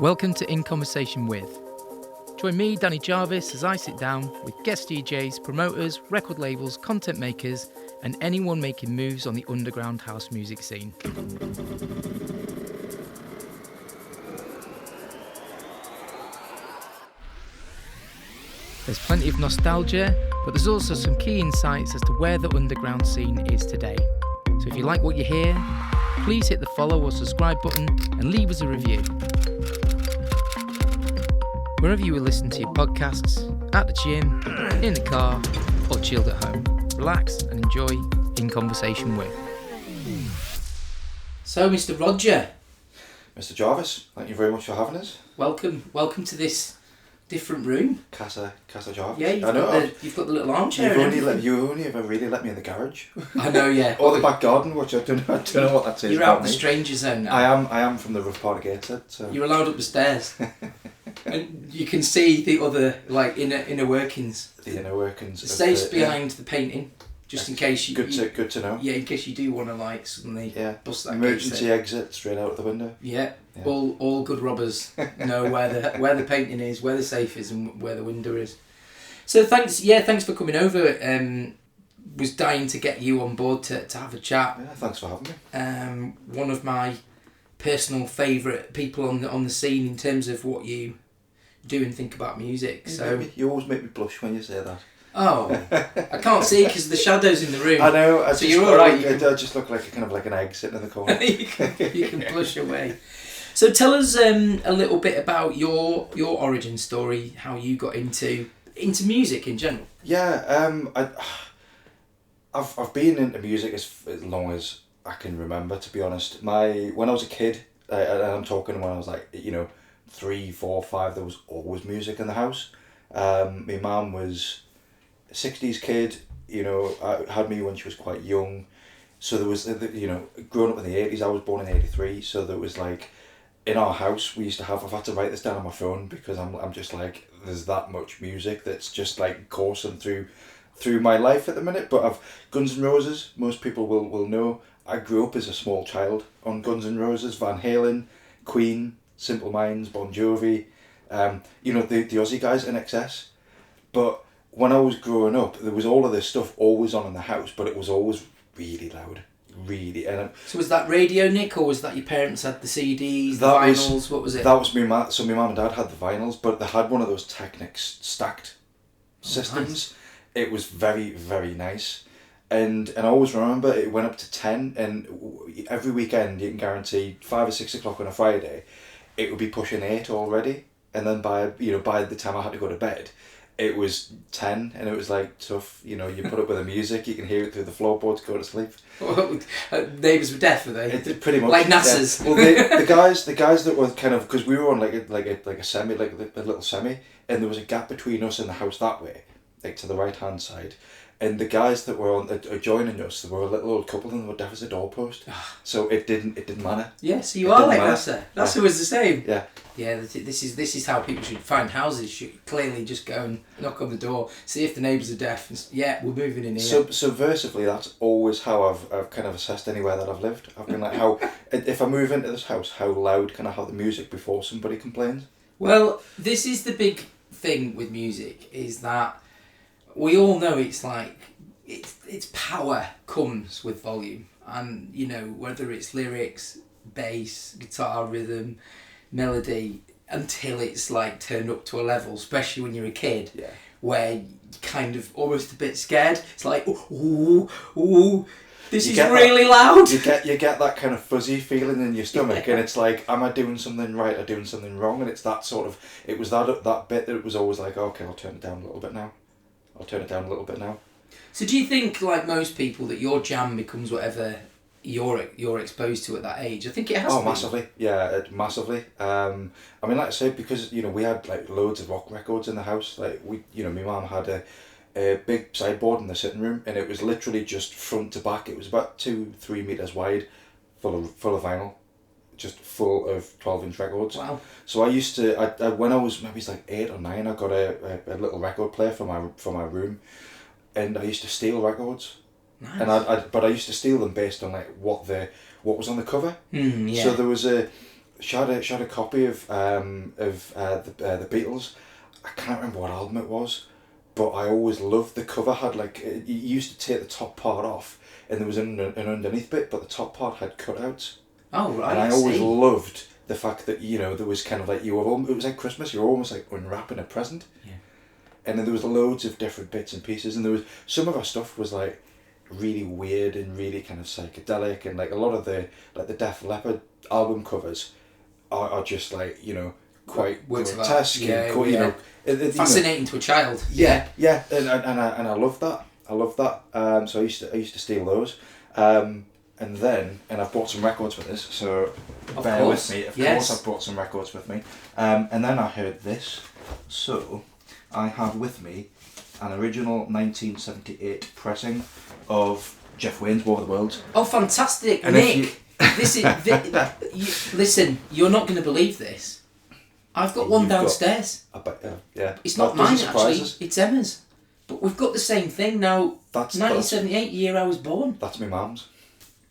Welcome to In Conversation With. Join me, Danny Jarvis, as I sit down with guest DJs, promoters, record labels, content makers, and anyone making moves on the underground house music scene. There's plenty of nostalgia, but there's also some key insights as to where the underground scene is today. So if you like what you hear, please hit the follow or subscribe button and leave us a review. Wherever you will listen to your podcasts, at the gym, in the car, or chilled at home, relax and enjoy In Conversation With. So, Mr. Rodger. Mr. Jarvis, thank you very much for having us. Welcome to this different room. Casa Jarvis. Yeah, you've got the little armchair. You only ever really let me in the garage. I know, yeah. Or the back garden, which I don't know what that says. You're out in the stranger zone now. I am from the rough part of Gateshead. So. You're allowed up the stairs. And you can see the other, inner workings. The inner workings. The safe's behind the painting, just in case you... Good to know. Yeah, in case you do want to, suddenly bust that emergency exit straight out of the window. Yeah. All good robbers know where the painting is, where the safe is, and where the window is. So thanks for coming over. Was dying to get you on board to have a chat. Yeah, thanks for having me. One of my personal favourite people on the scene in terms of what you do and think about music. So you always make me blush when you say that. Oh, I can't see because of the shadows in the room. I know. So you're all right. I just look like an egg sitting in the corner. you can blush away. So tell us a little bit about your origin story, how you got into music in general. Yeah, I've been into music as long as I can remember, to be honest. When I was a kid, and I'm talking when I was 3, 4, 5, there was always music in the house. My mum was a 60s kid, had me when she was quite young. So there was, growing up in the 80s, I was born in 83, so there was in our house we used to have, I've had to write this down on my phone because I'm just there's that much music that's just coursing through my life at the minute. But I've Guns N' Roses, most people will know. I grew up as a small child on Guns N' Roses, Van Halen, Queen, Simple Minds, Bon Jovi, the Aussie guys, Annexe. But when I was growing up, there was all of this stuff always on in the house, but it was always really loud. Really. So was that radio, Nick, or was that your parents had the CDs, the vinyls? What was it? That was my mum. So my mum and dad had the vinyls, but they had one of those Technics stacked systems. Nice. It was very, very nice. And I always remember it went up to 10, and every weekend you can guarantee 5 or 6 o'clock on a Friday, it would be pushing 8 already. And then by the time I had to go to bed, it was 10, and it was tough. You put up with the music, you can hear it through the floorboards, go to sleep. Well, neighbours were deaf, were they? It did pretty much. Like NASA's. Well, the guys that were kind of, because we were on a semi, a little semi, and there was a gap between us and the house that way, to the right hand side. And the guys that were joining us, there were a little old couple, and they were deaf as a doorpost. So it didn't matter. Yeah, so you are like NASA. NASA was the same. Yeah. Yeah, this is how people should find houses. Should clearly just go and knock on the door, see if the neighbours are deaf. And, we're moving in here. So subversively, that's always how I've kind of assessed anywhere that I've lived. I've been how if I move into this house, how loud can I have the music before somebody complains? Well, this is the big thing with music, is that we all know its power comes with volume, and whether it's lyrics, bass, guitar, rhythm, melody, until it's turned up to a level, especially when you're a kid, where you're kind of almost a bit scared. It's ooh, this is really loud. You get that kind of fuzzy feeling in your stomach, and it's am I doing something right or doing something wrong? And it's that sort of, it was that bit that it was always okay, I'll turn it down a little bit now. So do you think, like most people, that your jam becomes whatever you're exposed to at that age? I think it has to be. Massively. Yeah, massively. Like I said, because, we had loads of rock records in the house. My mum had a big sideboard in the sitting room, and it was literally just front to back. It was about 2-3 meters wide, full of vinyl. Just full of 12-inch records. Wow. So I used to, when I was maybe 8 or 9, I got a little record player for my room, and I used to steal records. Nice. And but I used to steal them based on what was on the cover. Yeah. So there was she had a copy of the Beatles. I can't remember what album it was, but I always loved the cover. Had like you used to take the top part off, and there was an underneath bit, but the top part had cutouts. Oh right. And I always loved the fact that there was kind of like it was like Christmas. You were almost like unwrapping a present. Yeah. And then there was loads of different bits and pieces, and there was some of our stuff was like really weird and really kind of psychedelic, and like a lot of the Def Leppard album covers are just like quite grotesque and fascinating to a child. Yeah, and I love that. So I used to steal those, and I've bought some records with this. So bear with me. Of course, I've bought some records with me, and then I heard this. So I have with me an original 1978 pressing of Jeff Wayne's War of the Worlds. Oh, fantastic, and Nick! Listen, you're not going to believe this. I've got one downstairs. I bet, yeah. It's not mine actually. It's Emma's. But we've got the same thing now. That's 1978, year I was born. That's my mum's.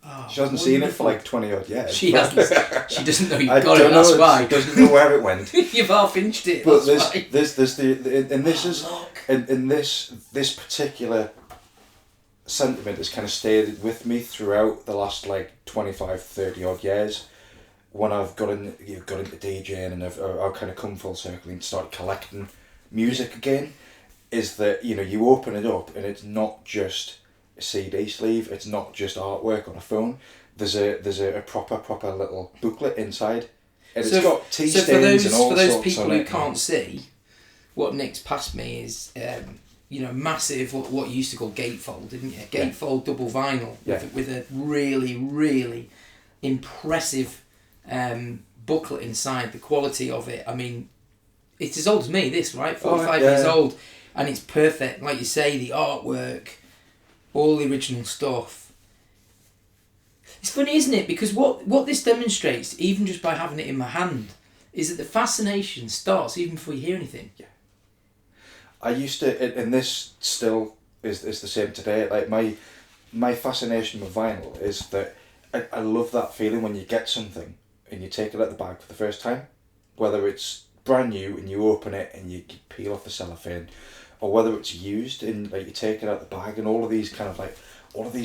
Oh, she hasn't seen it for like 20 odd years. She hasn't. She doesn't know you've got it. That's why. She doesn't know where it went. You've half-inched it. But this this particular sentiment has kind of stayed with me throughout the last like 25, 30 odd years. When I've got into DJing and I've kind of come full circle and started collecting music again, is that you open it up and it's not just a CD sleeve, it's not just artwork on a phone. There's a proper little booklet inside, and it's got tea stains and all sorts on it. For those people who can't see, what Nick's passed me is massive what you used to call gatefold, didn't you? Gatefold double vinyl with a really impressive booklet inside. The quality of it, I mean, it's as old as me. This 45 years old, and it's perfect. Like you say, the artwork, all the original stuff. It's funny, isn't it? Because what this demonstrates, even just by having it in my hand, is that the fascination starts even before you hear anything. Yeah. I used to, and this still is the same today. Like my fascination with vinyl is that I love that feeling when you get something and you take it out of the bag for the first time, whether it's brand new and you open it and you peel off the cellophane, or whether it's used and like you take it out of the bag and all of these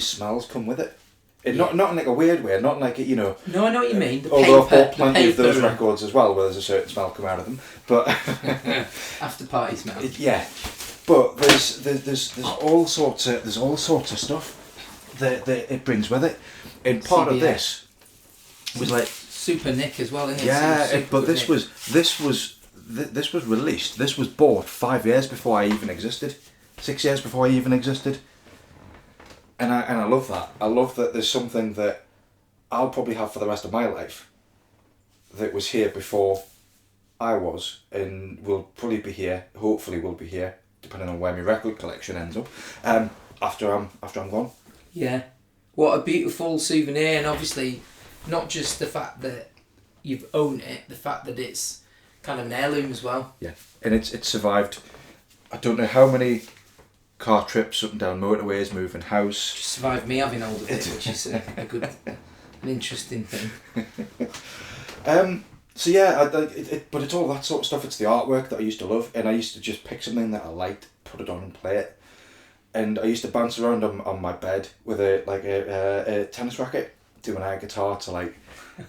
smells come with it. Not in like a weird way, not like No, I know what you mean. Although I've bought plenty of those records as well, where there's a certain smell come out of them, but after party smell. Yeah, but there's all sorts of stuff that it brings with it, and part of this was like Super Nick as well, isn't it? Yeah, but this was released. This was bought 5 years before I even existed, 6 years before I even existed. And I love that. I love that there's something that I'll probably have for the rest of my life that was here before I was, and will probably be here, hopefully will be here, depending on where my record collection ends up, after I'm gone. Yeah. What a beautiful souvenir, and obviously not just the fact that you've owned it, the fact that it's kind of an heirloom as well. Yeah. And it's survived, I don't know how many car trips up and down motorways, moving house. Just survived me having hold of it, which is an interesting thing. So yeah, but it's all that sort of stuff. It's the artwork that I used to love, and I used to just pick something that I liked, put it on and play it. And I used to bounce around on my bed with a tennis racket, doing air guitar to like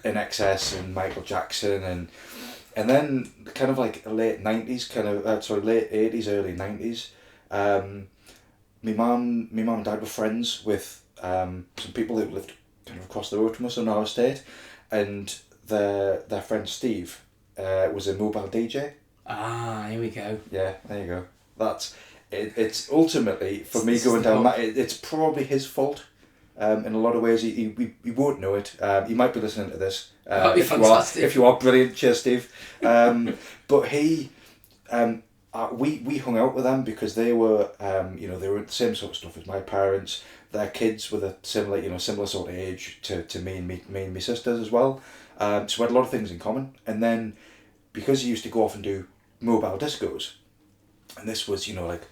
Annexe and Michael Jackson, and then kind of like late 80s, late 80s, early 90s. My mum and dad were friends with some people who lived kind of across the road from us on our estate, and their friend Steve was a mobile DJ. Ah, here we go. Yeah, there you go. That's it. It's ultimately for me going down that. It's probably his fault. In a lot of ways, he won't know it. He might be listening to this. That'd be fantastic. If you are brilliant, cheers, Steve. But he. We hung out with them because they were, they were the same sort of stuff as my parents. Their kids were the similar sort of age to me and my sisters as well. So we had a lot of things in common. And then, because he used to go off and do mobile discos, and this was, like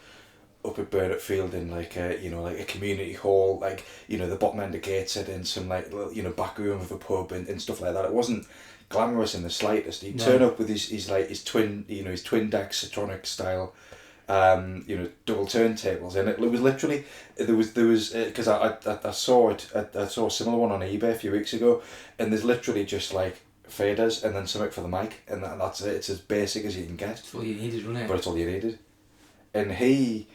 up at Burnett Field in like a like a community hall, like the bottom end of Gateshead in some like little, back room of a pub and stuff like that. It wasn't glamorous in the slightest. He'd turn up with his twin his twin deck Citronic style double turntables, and it was literally there was because I saw it I saw a similar one on eBay a few weeks ago, and there's literally just like faders and then something for the mic, and that's it. It's as basic as you can get. It's all you needed, wasn't it? But it's all you needed. And he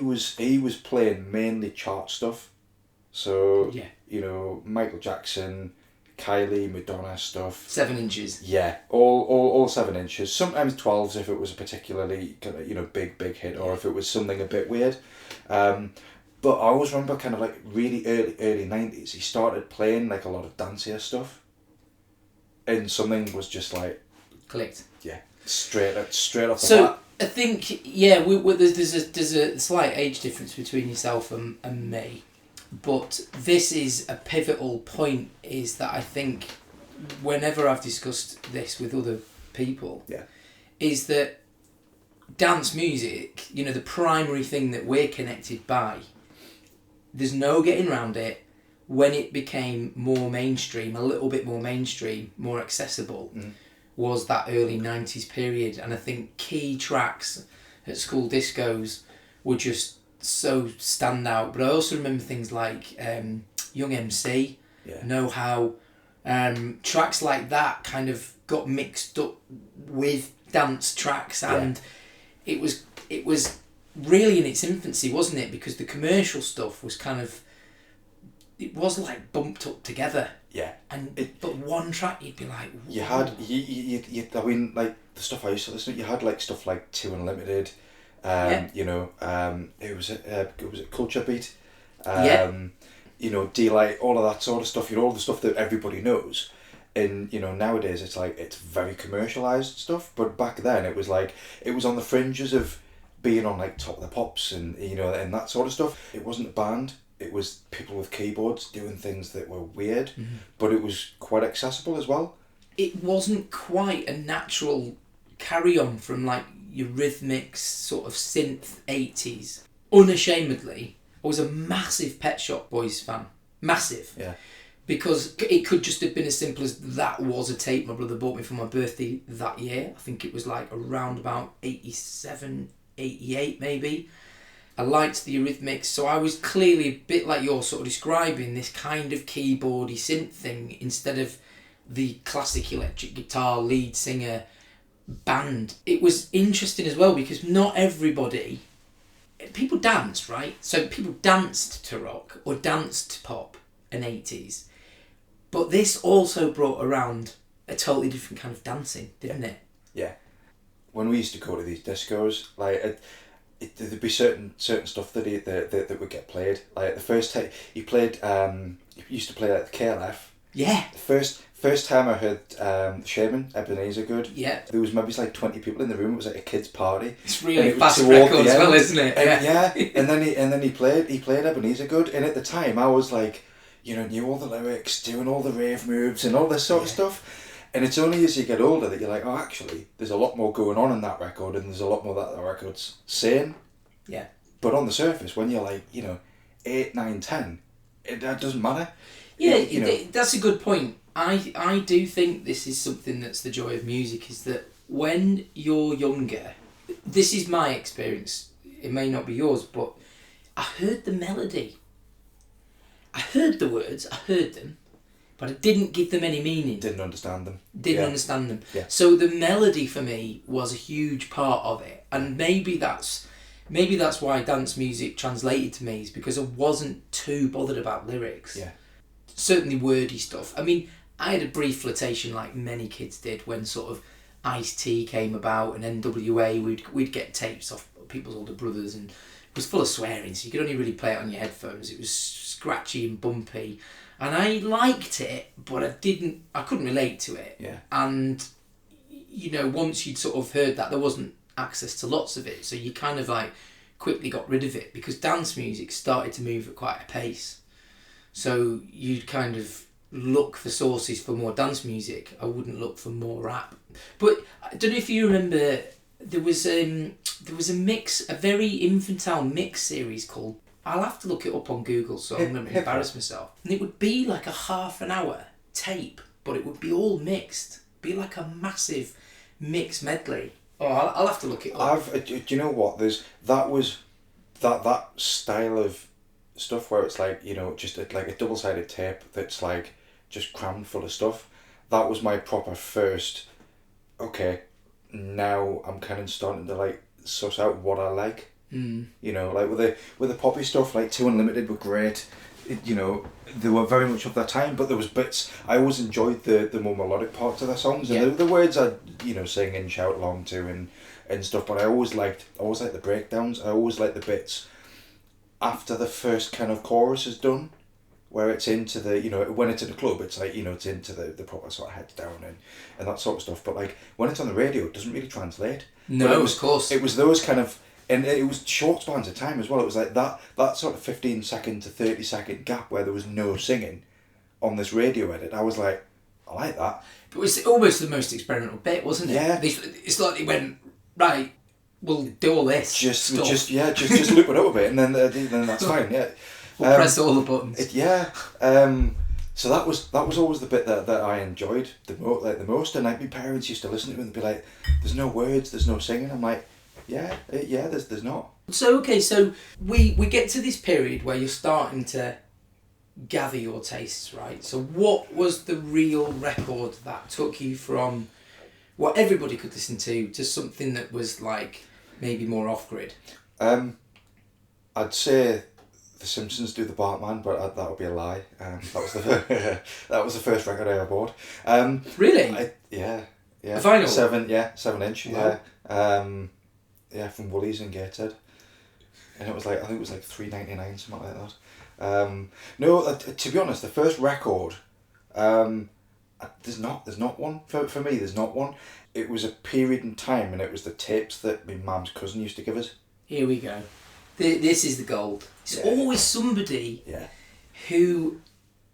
was playing mainly chart stuff, so Michael Jackson, Kylie, Madonna stuff. 7 inches. Yeah, all 7 inches. Sometimes 12s if it was a particularly kind of big hit, or if it was something a bit weird. But I always remember kind of like really early 90s. He started playing like a lot of dancier stuff, and something was just like clicked. Yeah, straight off the bat. So I think there's a slight age difference between yourself and me. But this is a pivotal point, is that I think whenever I've discussed this with other people, is that dance music, the primary thing that we're connected by, there's no getting around it. When it became more mainstream, a little bit more mainstream, more accessible, was that early 90s period. And I think key tracks at school discos were just so stand out. But I also remember things like Young MC, Know How, tracks like that kind of got mixed up with dance tracks, and it was really in its infancy, wasn't it? Because the commercial stuff was kind of, it was like bumped up together. Yeah. But one track you'd be like, whoa. You had I mean, like the stuff I used to listen to, you had like stuff like 2 Unlimited. It was Culture Beat, Delight, all of that sort of stuff. All the stuff that everybody knows, and nowadays it's like it's very commercialized stuff. But back then it was like it was on the fringes of being on like Top of the Pops and and that sort of stuff. It wasn't a band. It was people with keyboards doing things that were weird, but it was quite accessible as well. It wasn't quite a natural carry on from like Eurythmics sort of synth 80s. Unashamedly, I was a massive Pet Shop Boys fan. Massive. Yeah. Because it could just have been as simple as that was a tape my brother bought me for my birthday that year. I think it was like around about 87, 88 maybe. I liked the Eurythmics, so I was clearly a bit like you're sort of describing, this kind of keyboardy synth thing instead of the classic electric guitar lead singer band. It was interesting as well because not everybody, people dance, right? So people danced to rock or danced to pop in 80s, but this also brought around a totally different kind of dancing, didn't it? Yeah. When we used to go to these discos, like there'd be certain stuff that would get played. Like the first time he played, he used to play at the KLF. Yeah. The first time I heard Shaman, Ebenezer Good. Yeah. There was maybe like 20 people in the room. It was like a kids' party. It's really fast record as well, isn't it? And then he played Ebenezer Good, and at the time I was like, knew all the lyrics, doing all the rave moves and all this sort of stuff. And it's only as you get older that you're like, oh, actually, there's a lot more going on in that record, and there's a lot more that the record's saying. Yeah. But on the surface, when you're like, 8, 9, 10, that doesn't matter. Yeah, that's a good point. I do think this is something that's the joy of music, is that when you're younger, this is my experience, it may not be yours, but I heard the melody. I heard the words, I heard them, but I didn't give them any meaning. Didn't understand them. Understand them. Yeah. So the melody for me was a huge part of it, and maybe that's why dance music translated to me, is because I wasn't too bothered about lyrics. Yeah. Certainly wordy stuff. I mean, I had a brief flirtation like many kids did when sort of Ice-T came about and NWA. We'd get tapes off people's older brothers, and it was full of swearing, so you could only really play it on your headphones. It was scratchy and bumpy. And I liked it, but I couldn't relate to it. Yeah. And, once you'd sort of heard that, there wasn't access to lots of it. So you kind of like quickly got rid of it because dance music started to move at quite a pace. So you'd kind of look for sources for more dance music. I wouldn't look for more rap. But I don't know if you remember there was a mix, a very infantile mix series called. I'll have to look it up on Google, so I'm going to embarrass myself. And it would be like a half an hour tape, but it would be all mixed. Be like a massive mix medley. Oh, I'll have to look it up. Do you know what? That style of stuff where it's like, you know, just like a double-sided tape that's like just crammed full of stuff. That was my proper first. Okay, now I'm kind of starting to like suss out what I like. You know, like with the poppy stuff, like Two Unlimited were great. You know, they were very much of their time, but there was bits I always enjoyed the more melodic parts of their songs, and the words I sing and shout along to and stuff. But I always liked the breakdowns. I always liked the bits after the first kind of chorus is done, where it's into the, you know, when it's in a club, it's like, you know, it's into the proper sort of heads down and that sort of stuff. But like when it's on the radio, it doesn't really translate. No, of course. It was those kind of. And it was short spans of time as well. It was like that sort of 15-second to 30-second gap where there was no singing on this radio edit. I was like, I like that. But it was almost the most experimental bit, wasn't it? Yeah. It's like they went, right, we'll do all this just loop it up a bit, and then that's fine. Yeah. We'll press all the buttons. So that was always the bit that I enjoyed the most. And like my parents used to listen to it and they'd be like, "There's no words, there's no singing." I'm like, Yeah, there's not. So we get to this period where you're starting to gather your tastes, right? So what was the real record that took you from what everybody could listen to something that was like maybe more off-grid? I'd say The Simpsons Do the Bartman, but that would be a lie. That was the first record I ever bought. Really? Yeah. A vinyl? 7-inch. Wow. Yeah, from Woolies and Gateshead, and it was like, I think it was like $3.99, something like that. No, to be honest, the first record, there's not one for me. There's not one. It was a period in time, and it was the tapes that my mum's cousin used to give us. Here we go. This is the gold. It's always somebody who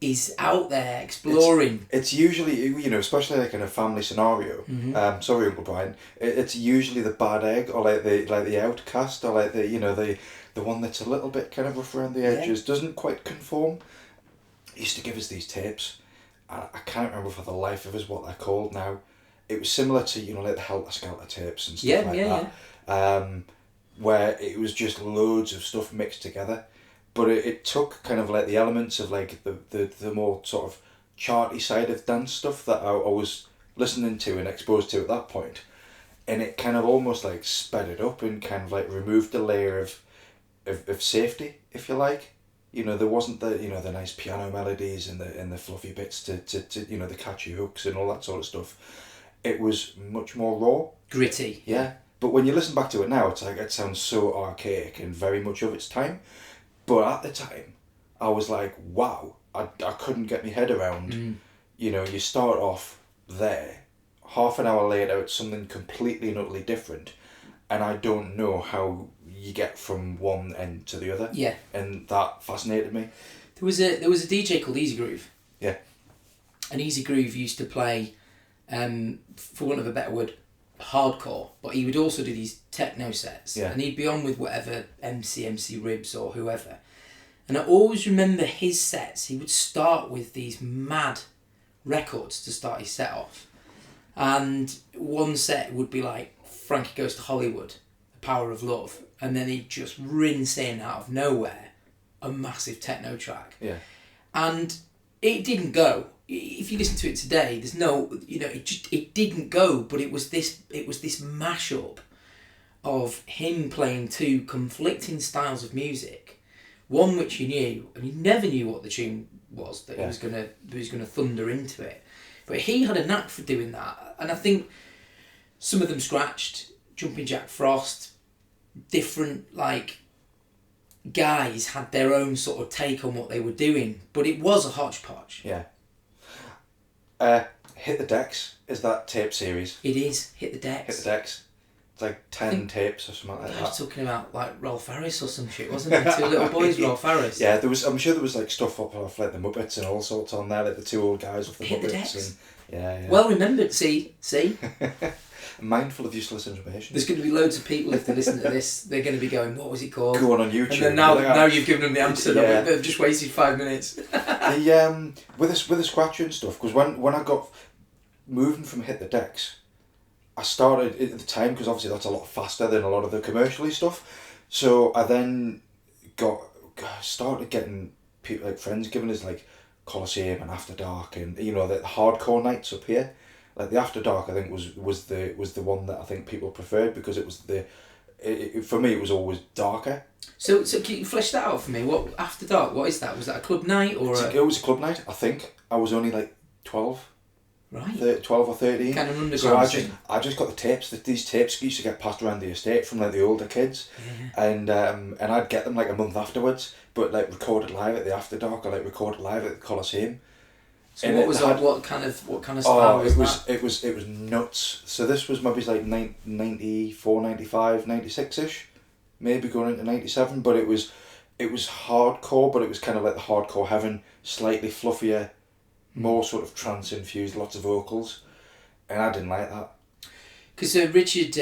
is out there exploring. It's usually, you know, especially like in a family scenario. Mm-hmm. Sorry, Uncle Brian. It's usually the bad egg, or like the outcast, or like the one that's a little bit kind of rough around the edges, doesn't quite conform. He used to give us these tapes. I can't remember for the life of us what they're called now. It was similar to, you know, like the Helter Skelter tapes and stuff that. Where it was just loads of stuff mixed together. But it took kind of like the elements of like the more sort of charty side of dance stuff that I was listening to and exposed to at that point, and it kind of almost like sped it up and kind of like removed the layer of safety, if you like. You know, there wasn't the nice piano melodies and the fluffy bits to the catchy hooks and all that sort of stuff. It was much more raw, gritty. Yeah, but when you listen back to it now, it's like it sounds so archaic and very much of its time. But at the time, I was like, wow, I couldn't get my head around, you know, you start off there, half an hour later it's something completely and utterly different, and I don't know how you get from one end to the other. Yeah. And that fascinated me. There was a DJ called Easy Groove. Yeah. And Easy Groove used to play, for want of a better word, hardcore, but he would also do these techno sets, and he'd be on with whatever MC Ribs or whoever, and I always remember his sets. He would start with these mad records to start his set off, and one set would be like Frankie Goes to Hollywood, The Power of Love, and then he'd just rinse in out of nowhere a massive techno track, and it didn't go. If you listen to it today, there's no, you know, it didn't go, but it was this mashup of him playing two conflicting styles of music, one which you knew, and you never knew what the tune was that he was gonna thunder into it, but he had a knack for doing that, and I think some of them scratched. Jumping Jack Frost, different like guys had their own sort of take on what they were doing, but it was a hodgepodge. Yeah. Hit the Decks is that tape series. It is. Hit the Decks. Hit the Decks. It's like 10 tapes or something like I that. was talking about like Rolf Harris or some shit, wasn't there? Two little boys, Rolf Harris. Yeah, I'm sure there was like stuff up off like the Muppets and all sorts on there, like the two old guys off the Hit the Muppets. decks. And, yeah. Well remembered. See. Mindful of useless information. There's going to be loads of people, if they listen to this, they're going to be going, what was it called? Go on YouTube. And then now you've given them the answer. Yeah. They've just wasted 5 minutes. With the scratcher and stuff, because when I got moving from Hit the Decks, I started at the time, because obviously that's a lot faster than a lot of the commercially stuff. So I then started getting people, like friends giving us like Coliseum and After Dark, and the hardcore nights up here. Like the After Dark, I think was the one that I think people preferred, because it was for me it was always darker. So can you flesh that out for me? What After Dark? What is that? Was that a club night or? It was a club night. I think I was only like 12. Right. 12 or 13. Kind of underground. So I just got the tapes. These tapes used to get passed around the estate from like the older kids, and I'd get them like a month afterwards, but like recorded live at the After Dark or like recorded live at the Coliseum. So and what kind of style was that? It was nuts. So this was maybe like 94, 95, 96-ish, maybe going into 97. But it was hardcore, but it was kind of like the hardcore heaven, slightly fluffier, more sort of trance infused, lots of vocals, and I didn't like that. Because Richard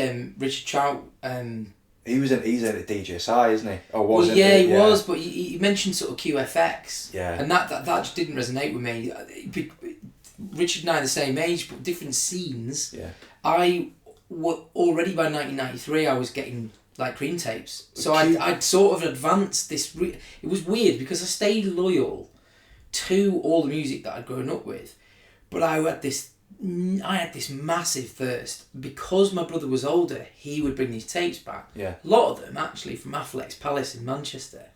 Trout. He's in a DJSI, isn't he? Or was well, yeah, he was, but he mentioned sort of QFX. Yeah. And that just didn't resonate with me. Richard and I are the same age, but different scenes. Yeah. Already by 1993, I was getting like cream tapes. So I'd sort of advanced this. It was weird because I stayed loyal to all the music that I'd grown up with, but I had this massive thirst. Because my brother was older, he would bring these tapes back. Yeah. A lot of them, actually, from Affleck's Palace in Manchester,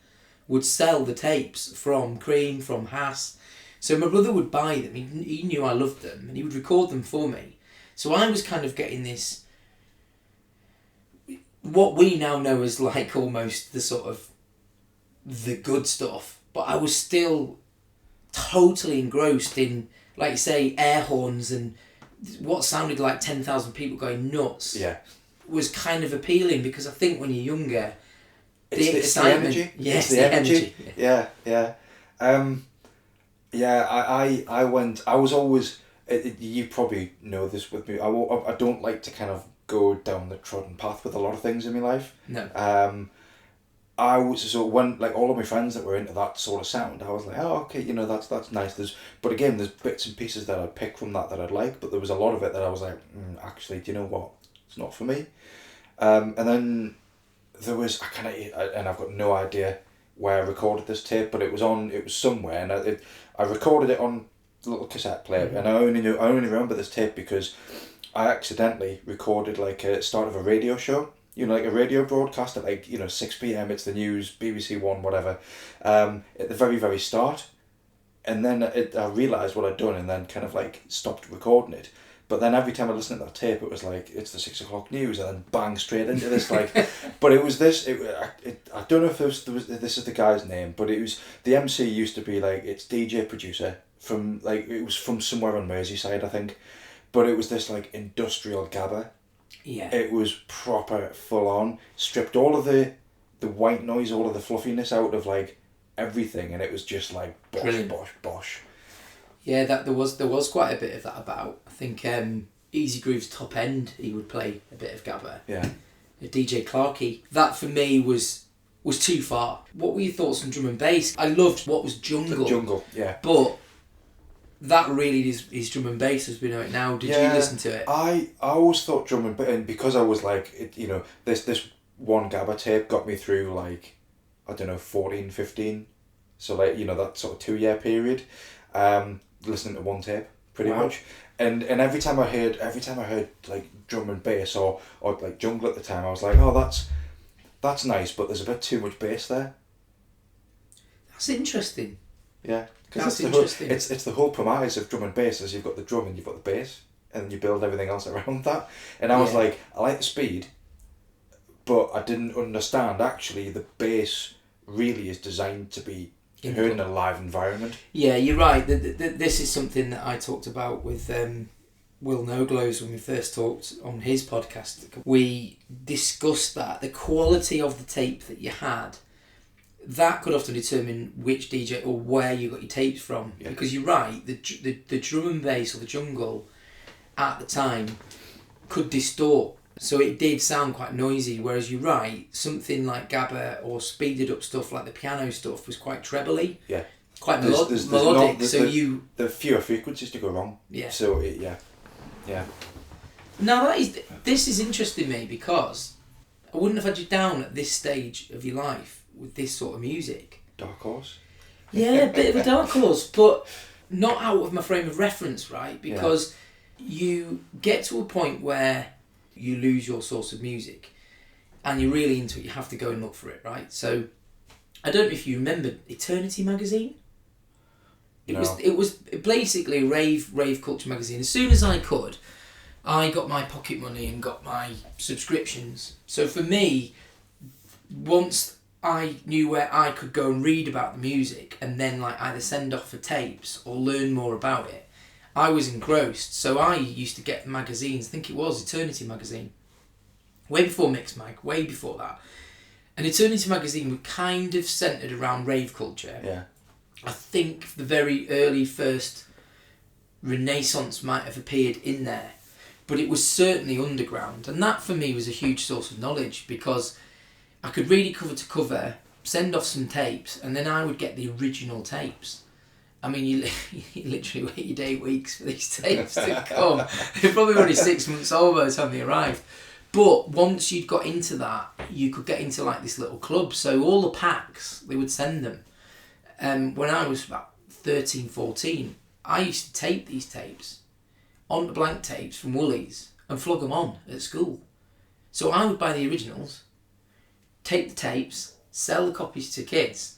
would sell the tapes from Cream, from Haas. So my brother would buy them. He knew I loved them, and he would record them for me. So I was kind of getting this, what we now know as like almost the sort of the good stuff, but I was still totally engrossed in, like you say, air horns and what sounded like 10,000 people going nuts. Yeah. Was kind of appealing, because I think when you're younger, it's the excitement. It's the energy. Yes, it's the energy. Yeah. I was always, you probably know this with me, I don't like to kind of go down the trodden path with a lot of things in my life. No. When like all of my friends that were into that sort of sound, I was like, oh, okay, that's nice. There's bits and pieces that I'd pick from that I'd like, but there was a lot of it that I was like, actually, do you know what? It's not for me. And then there was and I've got no idea where I recorded this tape, but it was somewhere, and I recorded it on a little cassette player, and I only remember this tape because I accidentally recorded like a start of a radio show. Like a radio broadcast at 6 p.m, it's the news, BBC One, whatever, at the very, very start. And then I realised what I'd done, and then kind of like stopped recording it. But then every time I listened to that tape, it was like, it's the 6 o'clock news, and then bang, straight into this, like, but it was this, I don't know if this is the guy's name, but it was, the MC used to be like, it's DJ producer from, like, it was from somewhere on Merseyside, I think, but it was this like industrial gabber. Yeah. It was proper full on, stripped all of the white noise, all of the fluffiness out of like everything, and it was just like bosh, brilliant. bosh. Yeah, that there was quite a bit of that about. I think Easy Groove's Top End, he would play a bit of gabber. Yeah. DJ Clarkey. That for me was too far. What were your thoughts on drum and bass? I loved what was jungle. The jungle, yeah. But that really is drum and bass as we know it now. Did you listen to it? I always thought drum and bass, and because I was like, this one gabber tape got me through like, I don't know, 14, 15. So like, that sort of 2 year period, listening to one tape pretty much. And every time I heard like drum and bass or like jungle at the time, I was like, oh, that's nice, but there's a bit too much bass there. That's interesting. Yeah. That's interesting. It's the whole premise of drum and bass is you've got the drum and you've got the bass, and then you build everything else around that. And I was like, I like the speed, but I didn't understand actually the bass really is designed to be heard in a live environment. Yeah, you're right. This is something that I talked about with Will Noglows, when we first talked on his podcast, we discussed that the quality of the tape that you had, that could often determine which DJ or where you got your tapes from. Yeah. Because you're right, the drum and bass or the jungle at the time could distort. So it did sound quite noisy, whereas you're right, something like Gabba or speeded up stuff like the piano stuff was quite trebly. Yeah. Quite melodic. The fewer frequencies to go wrong. Yeah. So yeah. Now this is interesting me, because I wouldn't have had you down at this stage of your life with this sort of music. Dark horse. Yeah, a bit of a dark horse, but not out of my frame of reference, right? Because you get to a point where you lose your source of music and you're really into it, you have to go and look for it, right? So I don't know if you remember Eternity magazine. It was basically a rave culture magazine. As soon as I could, I got my pocket money and got my subscriptions. So for me, once I knew where I could go and read about the music and then like either send off for tapes or learn more about it, I was engrossed. So I used to get magazines, I think it was Eternity magazine, way before Mixmag, way before that. And Eternity magazine was kind of centred around rave culture. Yeah. I think the very early first Renaissance might have appeared in there, but it was certainly underground, and that for me was a huge source of knowledge, because I could read it cover to cover, send off some tapes, and then I would get the original tapes. I mean, you literally waited 8 weeks for these tapes to come. They're probably already 6 months old by the time they arrived. But once you'd got into that, you could get into like this little club. So all the packs, they would send them. When I was about 13, 14, I used to tape these tapes onto blank tapes from Woolies and flog them on at school. So I would buy the originals, tape the tapes, sell the copies to kids,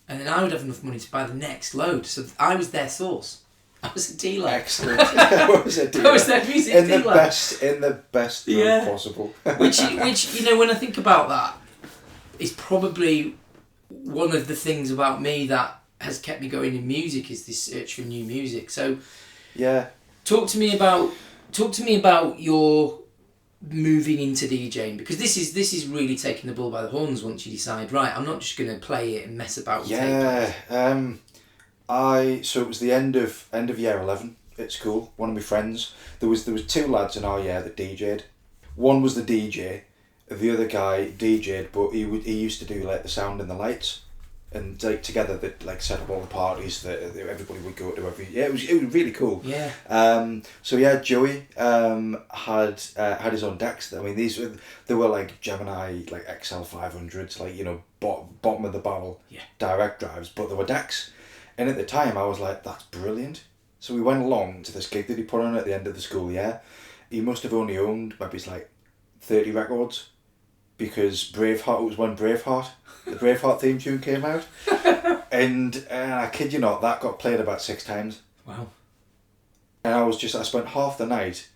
and then I would have enough money to buy the next load. So I was their source. I was a dealer. Excellent. I was a dealer. I was their music dealer. In the best way possible. which when I think about that, is probably one of the things about me that has kept me going in music, is this search for new music. So talk to me about your moving into DJing, because this is really taking the bull by the horns once you decide, right, I'm not just going to play it and mess about with tape. So it was the end of year 11 at school. One of my friends, there was 2 lads in our year that DJ'd. One was the DJ, the other guy DJ'd, but he used to do like the sound and the lights, and like together they like set up all the parties that everybody would go to it was really cool. Joey had his own decks. I mean, they were like Gemini like XL 500s, like, you know, bottom of the barrel direct drives, but they were decks. And at the time I was like, that's brilliant. So we went along to this gig that he put on at the end of the school year. He must have only owned maybe like 30 records, because Braveheart, it was when the Braveheart theme tune came out. And I kid you not, that got played about 6 times. Wow. And I spent half the night,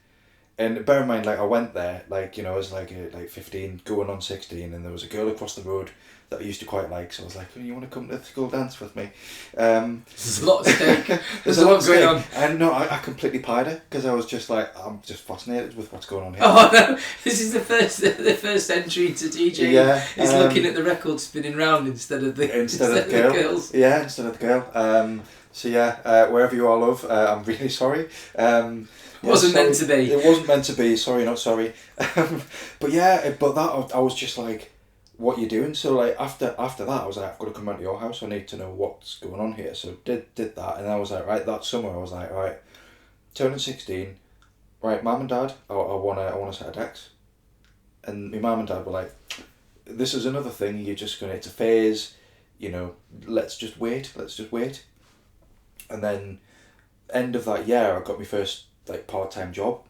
and bear in mind, like, I went there, like, you know, I was like 15, going on 16, and there was a girl across the road that I used to quite like, so I was like, oh, you want to come to the school dance with me? There's a lot at stake. There's a lot going on. And no, I completely pied her, because I was just like, I'm just fascinated with what's going on here. Oh no, this is the first entry into DJing. Yeah, is looking at the record spinning round instead of the girls. Yeah, instead of the girl. Wherever you are, love, I'm really sorry. Wasn't meant to be. It wasn't meant to be. Sorry, not sorry. But that I was just like, what you doing? So like after that, I was like, I've got to come round to your house. I need to know what's going on here. So did that, and I was like, right, that summer I was like, right, turning 16, right, mum and dad, I want a set of decks, and my mum and dad were like, this is another thing. You're just gonna, it's a phase, you know. Let's just wait. And then end of that year, I got my first like part-time job.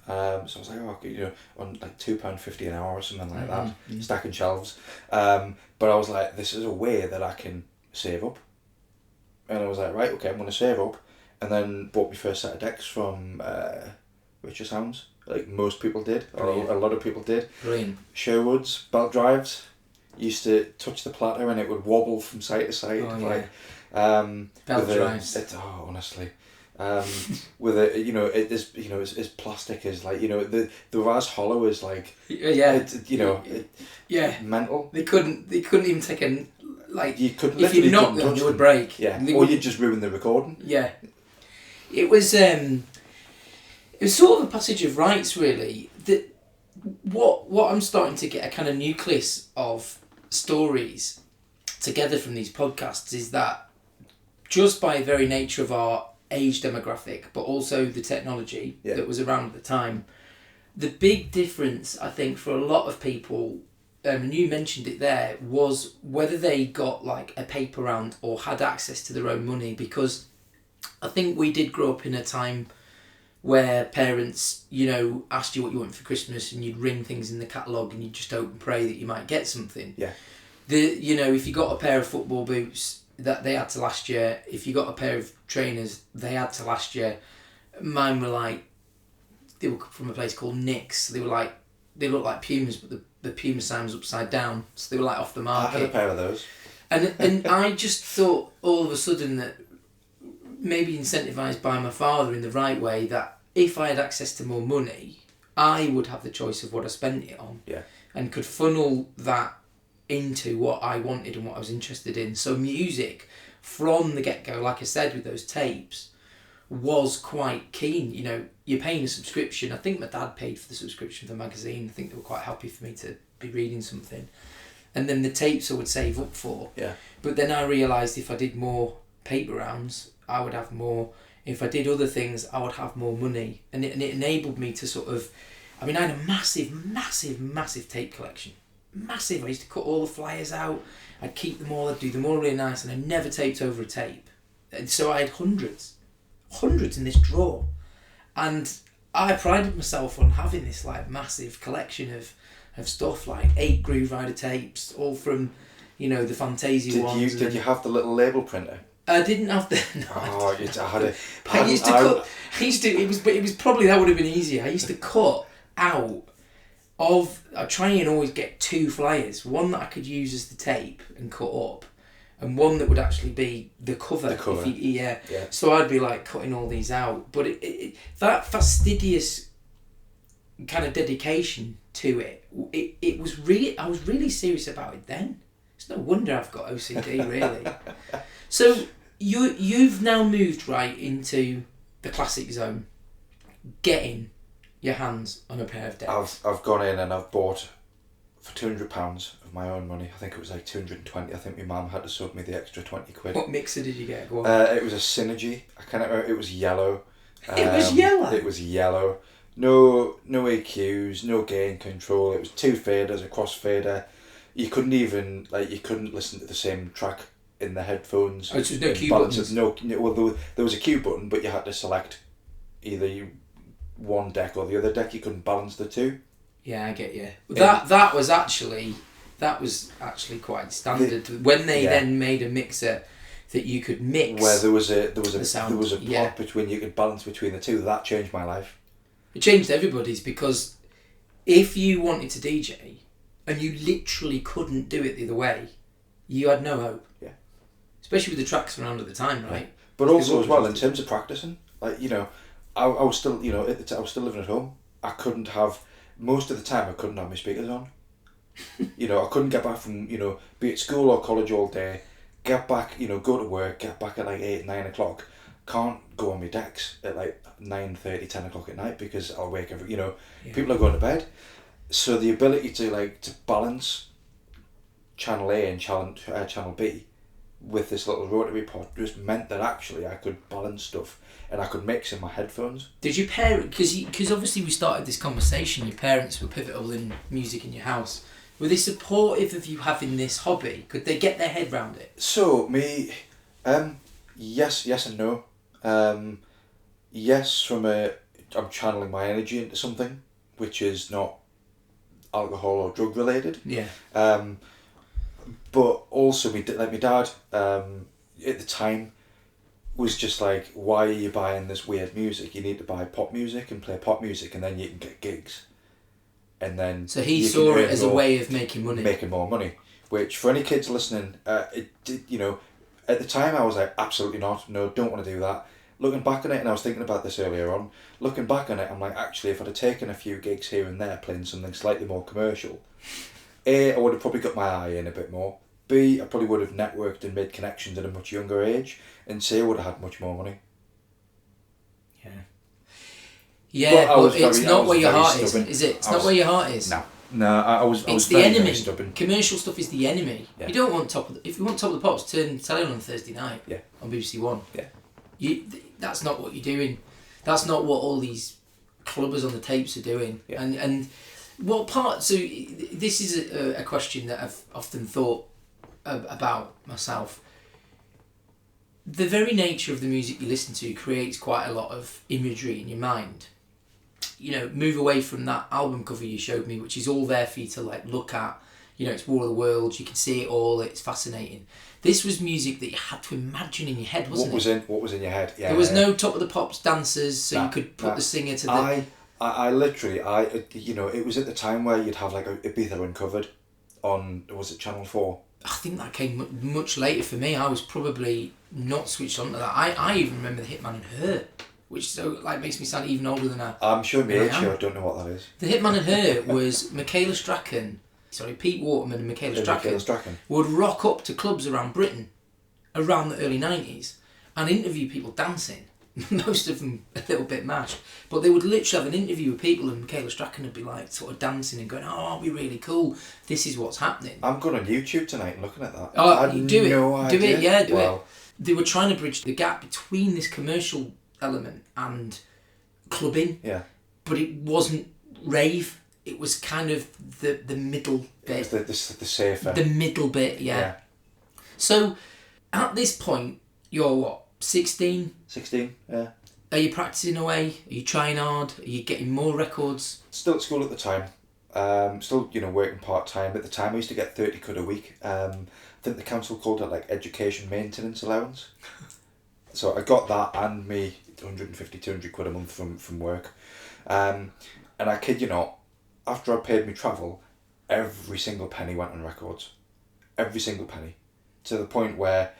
So I was like, oh, you know, on like £2.50 an hour or something like that, stacking shelves. But I was like, this is a way that I can save up. And I was like, right, okay, I'm going to save up. And then bought my first set of decks from Richer Sounds, like most people did, or a lot of people did. Brilliant. Sherwood's belt drives. Used to touch the platter and it would wobble from side to side. Oh, yeah. Belt drives. Honestly. with a it's plastic is like the as hollow is like mental. They couldn't even take you couldn't if you knocked them, they would break. Yeah, or you'd just ruin the recording. Yeah, it was sort of a passage of rights, really. That what I'm starting to get a kind of nucleus of stories together from these podcasts is that just by very nature of our age demographic, but also the technology that was around at the time, the big difference I think for a lot of people, and you mentioned it there, was whether they got like a paper round or had access to their own money. Because I think we did grow up in a time where parents, asked you what you want for Christmas, and you'd ring things in the catalogue and you'd just hope and pray that you might get something. Yeah. If you got a pair of football boots, that they had to last year. If you got a pair of trainers, they had to last year. Mine were they were from a place called Annexe. They looked like Pumas, but the Puma sign was upside down, so they were off the market. I had a pair of those. And I just thought all of a sudden that, maybe incentivised by my father in the right way, that if I had access to more money, I would have the choice of what I spent it on. Yeah. And could funnel that into what I wanted and what I was interested in. So music, from the get-go, like I said with those tapes, was quite keen. You're paying a subscription. I think my dad paid for the subscription for the magazine. I think they were quite happy for me to be reading something. And then the tapes I would save up for. Yeah. But then I realised if I did more paper rounds, I would have more. If I did other things, I would have more money. And it enabled me to sort of... I had a massive tape collection. Massive. I used to cut all the flyers out. I'd keep them all. I'd do them all really nice. And I never taped over a tape. And so I had hundreds in this drawer. And I prided myself on having this massive collection of stuff, 8 Groove Rider tapes, all from, the Fantasia ones. Did you have the little label printer? I didn't have the... No, I had it. I used to cut... It was probably, that would have been easier. I used to cut out I try and always get 2 flyers, one that I could use as the tape and cut up, and one that would actually be the cover. Yeah. So I'd be cutting all these out, but that fastidious kind of dedication to it was really, I was really serious about it then. It's no wonder I've got OCD, really. So you've now moved right into the classic zone, getting your hands on a pair of decks. I've gone in and I've bought for £200 of my own money. I think it was 220. I think my mum had to sort me the extra 20 quid. What mixer did you get? Go on. It was a Synergy. I can't remember. It was yellow. It was yellow? It was yellow. No EQs, no gain control. It was 2 faders, a crossfader. You couldn't even you couldn't listen to the same track in the headphones. Oh, so there's no cue buttons? Well, there was a cue button, but you had to select either one deck or the other deck. You couldn't balance the 2. Yeah, I get you. That was actually quite standard. When they then made a mixer that you could mix, where there was a plot between, you could balance between the 2. That changed my life. It changed everybody's, because if you wanted to DJ and you literally couldn't do it the other way, you had no hope. Yeah. Especially with the tracks around at the time, right? Yeah. But also as well, in terms of practicing, I was still, I was still living at home. I couldn't have, most of the time I couldn't have my speakers on. I couldn't get back from, be at school or college all day, get back, go to work, get back at 8, 9 o'clock. Can't go on my decks at 9:30, 10 o'clock at night, because I'll wake people are going to bed. So the ability to balance channel A and channel B with this little rotary pod just meant that actually I could balance stuff and I could mix in my headphones. Did your parents, because obviously we started this conversation, your parents were pivotal in music in your house. Were they supportive of you having this hobby? Could they get their head around it? So yes and no. Yes, I'm channeling my energy into something which is not alcohol or drug related. Yeah. But also my dad at the time was just like, why are you buying this weird music? You need to buy pop music and play pop music, and then you can get gigs. And then so he saw it as a way of making money. Making more money, which for any kids listening, at the time I was like, absolutely not. No, don't want to do that. looking back on it, and I was thinking about this earlier on, looking back on it, I'm like, actually, if I'd have taken a few gigs here and there playing something slightly more commercial, A, I would have probably got my eye in a bit more. B, I probably would have networked and made connections at a much younger age. And C, I would have had much more money. Yeah. Yeah, but it's not where your heart is it? It's not where your heart is. No, I was the very, enemy. very stubborn. Commercial stuff is the enemy. Yeah. You don't want if you want Top of the Pops, turn telly on Thursday night. Yeah. On BBC One. Yeah. That's not what you're doing. That's not what all these clubbers on the tapes are doing. Yeah. And what part? So this is a question that I've often thought about myself. The very nature of the music you listen to creates quite a lot of imagery in your mind. You know, move away from that album cover you showed me, which is all there for you to like look at. You know, it's War of the Worlds. You can see it all. It's fascinating. This was music that you had to imagine in your head, wasn't it? What was in your head? Yeah. There was no Top of the Pops dancers, so you could put the singer to the. I literally, you know, it was at the time where you'd have like Ibiza Uncovered on, was it Channel 4? I think that came much later for me. I was probably not switched on to that. I even remember the Hitman and Her, which so like makes me sound even older than I. I'm sure my age here, I don't know what that is. The Hitman and Her was Pete Waterman and Michaela Strachan would rock up to clubs around Britain around the early 90s and interview people dancing. Most of them a little bit mashed, but they would literally have an interview with people and Michaela Strachan would be like sort of dancing and going, "Oh, aren't we really cool? This is what's happening." I'm going on YouTube tonight and looking at that. Oh, do it. Do it, yeah, do wow. it. They were trying to bridge the gap between this commercial element and clubbing. Yeah. But it wasn't rave. It was kind of the middle bit. It was the safer. The middle bit, yeah. So, at this point, you're what, 16? 16, yeah. Are you practising away? Are you trying hard? Are you getting more records? Still at school at the time. Still, you know, working part-time. At the time, I used to get 30 quid a week. I think the council called it, like, education maintenance allowance. So I got that and me 150, 200 quid a month from work. And I kid you not, after I paid me travel, every single penny went on records. Every single penny. To the point where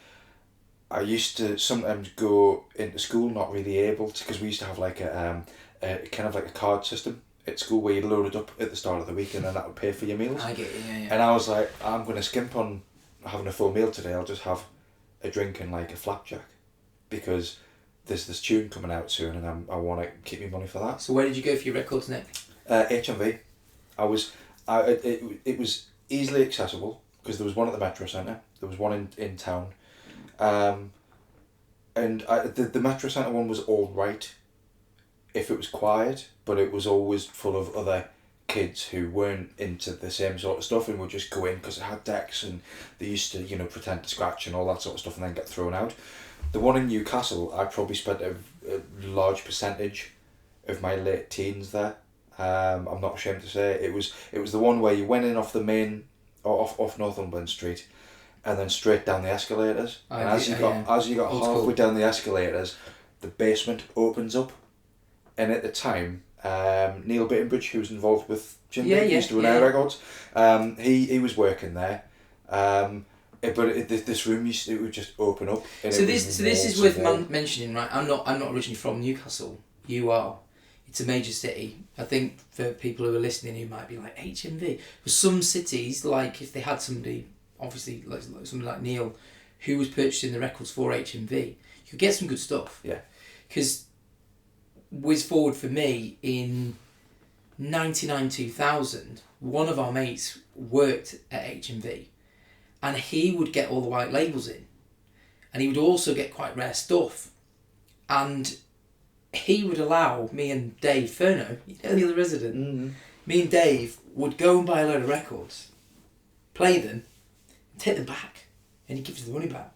I used to sometimes go into school not really able to, because we used to have like a kind of like a card system at school where you'd load it up at the start of the week and then that would pay for your meals. I get it, yeah. And I was like, I'm going to skimp on having a full meal today. I'll just have a drink and like a flapjack because there's this tune coming out soon and I want to keep my money for that. So where did you go for your records, Nick? HMV. It was easily accessible because there was one at the Metro Centre. There was one in town. And the Metro Centre one was all right if it was quiet, but it was always full of other kids who weren't into the same sort of stuff and would just go in because it had decks and they used to, you know, pretend to scratch and all that sort of stuff and then get thrown out. The one in Newcastle, I probably spent a large percentage of my late teens there. I'm not ashamed to say it was the one where you went in off the main or off Northumberland Street and then straight down the escalators. And as you got halfway down the escalators, the basement opens up. And at the time, Neil Bittenbridge, who was involved with Jim used to run Air Records, he was working there. But this room it would just open up. And so this is worth mentioning, right? I'm not originally from Newcastle. You are. It's a major city. I think for people who are listening who might be like HMV. For some cities, like if they had somebody, obviously like somebody like Neil, who was purchasing the records for HMV, you could get some good stuff. Yeah. Because whiz forward for me in 99-2000, one of our mates worked at HMV, and he would get all the white labels in, and he would also get quite rare stuff, and he would allow me and Dave Furno, you know, the other resident, me and Dave would go and buy a load of records, play them, and take them back, and he'd give us the money back.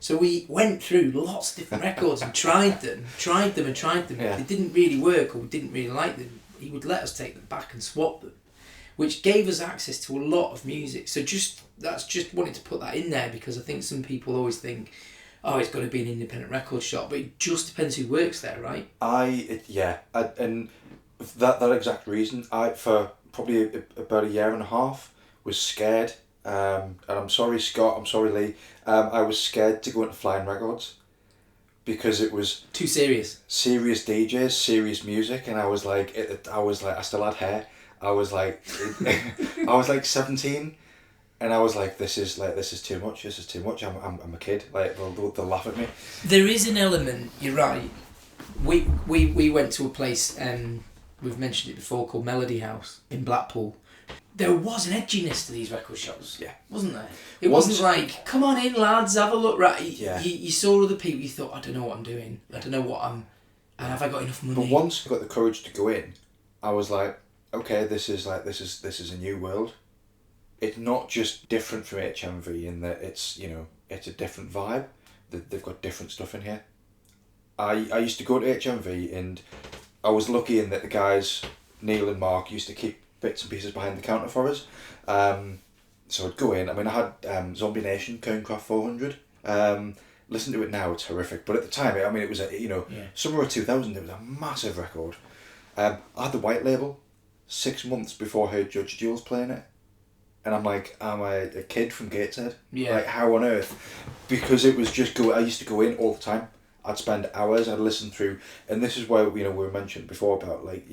So we went through lots of different records and tried them. Yeah. If they didn't really work or we didn't really like them, he would let us take them back and swap them, which gave us access to a lot of music. So that's just wanted to put that in there because I think some people always think, oh, it's got to be an independent record shop, but it just depends who works there, right? And that exact reason, I for probably about a year and a half was scared. And I'm sorry, Scott. I'm sorry, Lee. I was scared to go into Flying Records because it was Too serious. serious DJs, serious music, and I was like, I still had hair. I was like, I was like 17, and I was like, this is too much. This is too much. I'm a kid. Like they'll laugh at me. There is an element. You're right. We went to a place, we've mentioned it before, called Melody House in Blackpool. There was an edginess to these record shops. Yeah. Wasn't there? It wasn't like, come on in lads, have a look. Right. Yeah. You saw other people, you thought, I don't know what I'm doing. I don't know what I'm... have I got enough money? But once I got the courage to go in, I was like, okay, this is a new world. It's not just different from HMV in that it's a different vibe. They've got different stuff in here. I used to go to HMV, and I was lucky in that the guys, Neil and Mark, used to keep bits and pieces behind the counter for us. So I'd go in. I mean, I had Zombie Nation, Kernkraft 400. Listen to it now, it's horrific. But at the time, it was summer of 2000, it was a massive record. I had the white label 6 months before I heard Judge Jules playing it. And I'm like, am I a kid from Gateshead? Yeah. Like, how on earth? Because it was just I used to go in all the time. I'd spend hours, I'd listen through, and this is why, we were mentioned before about, like,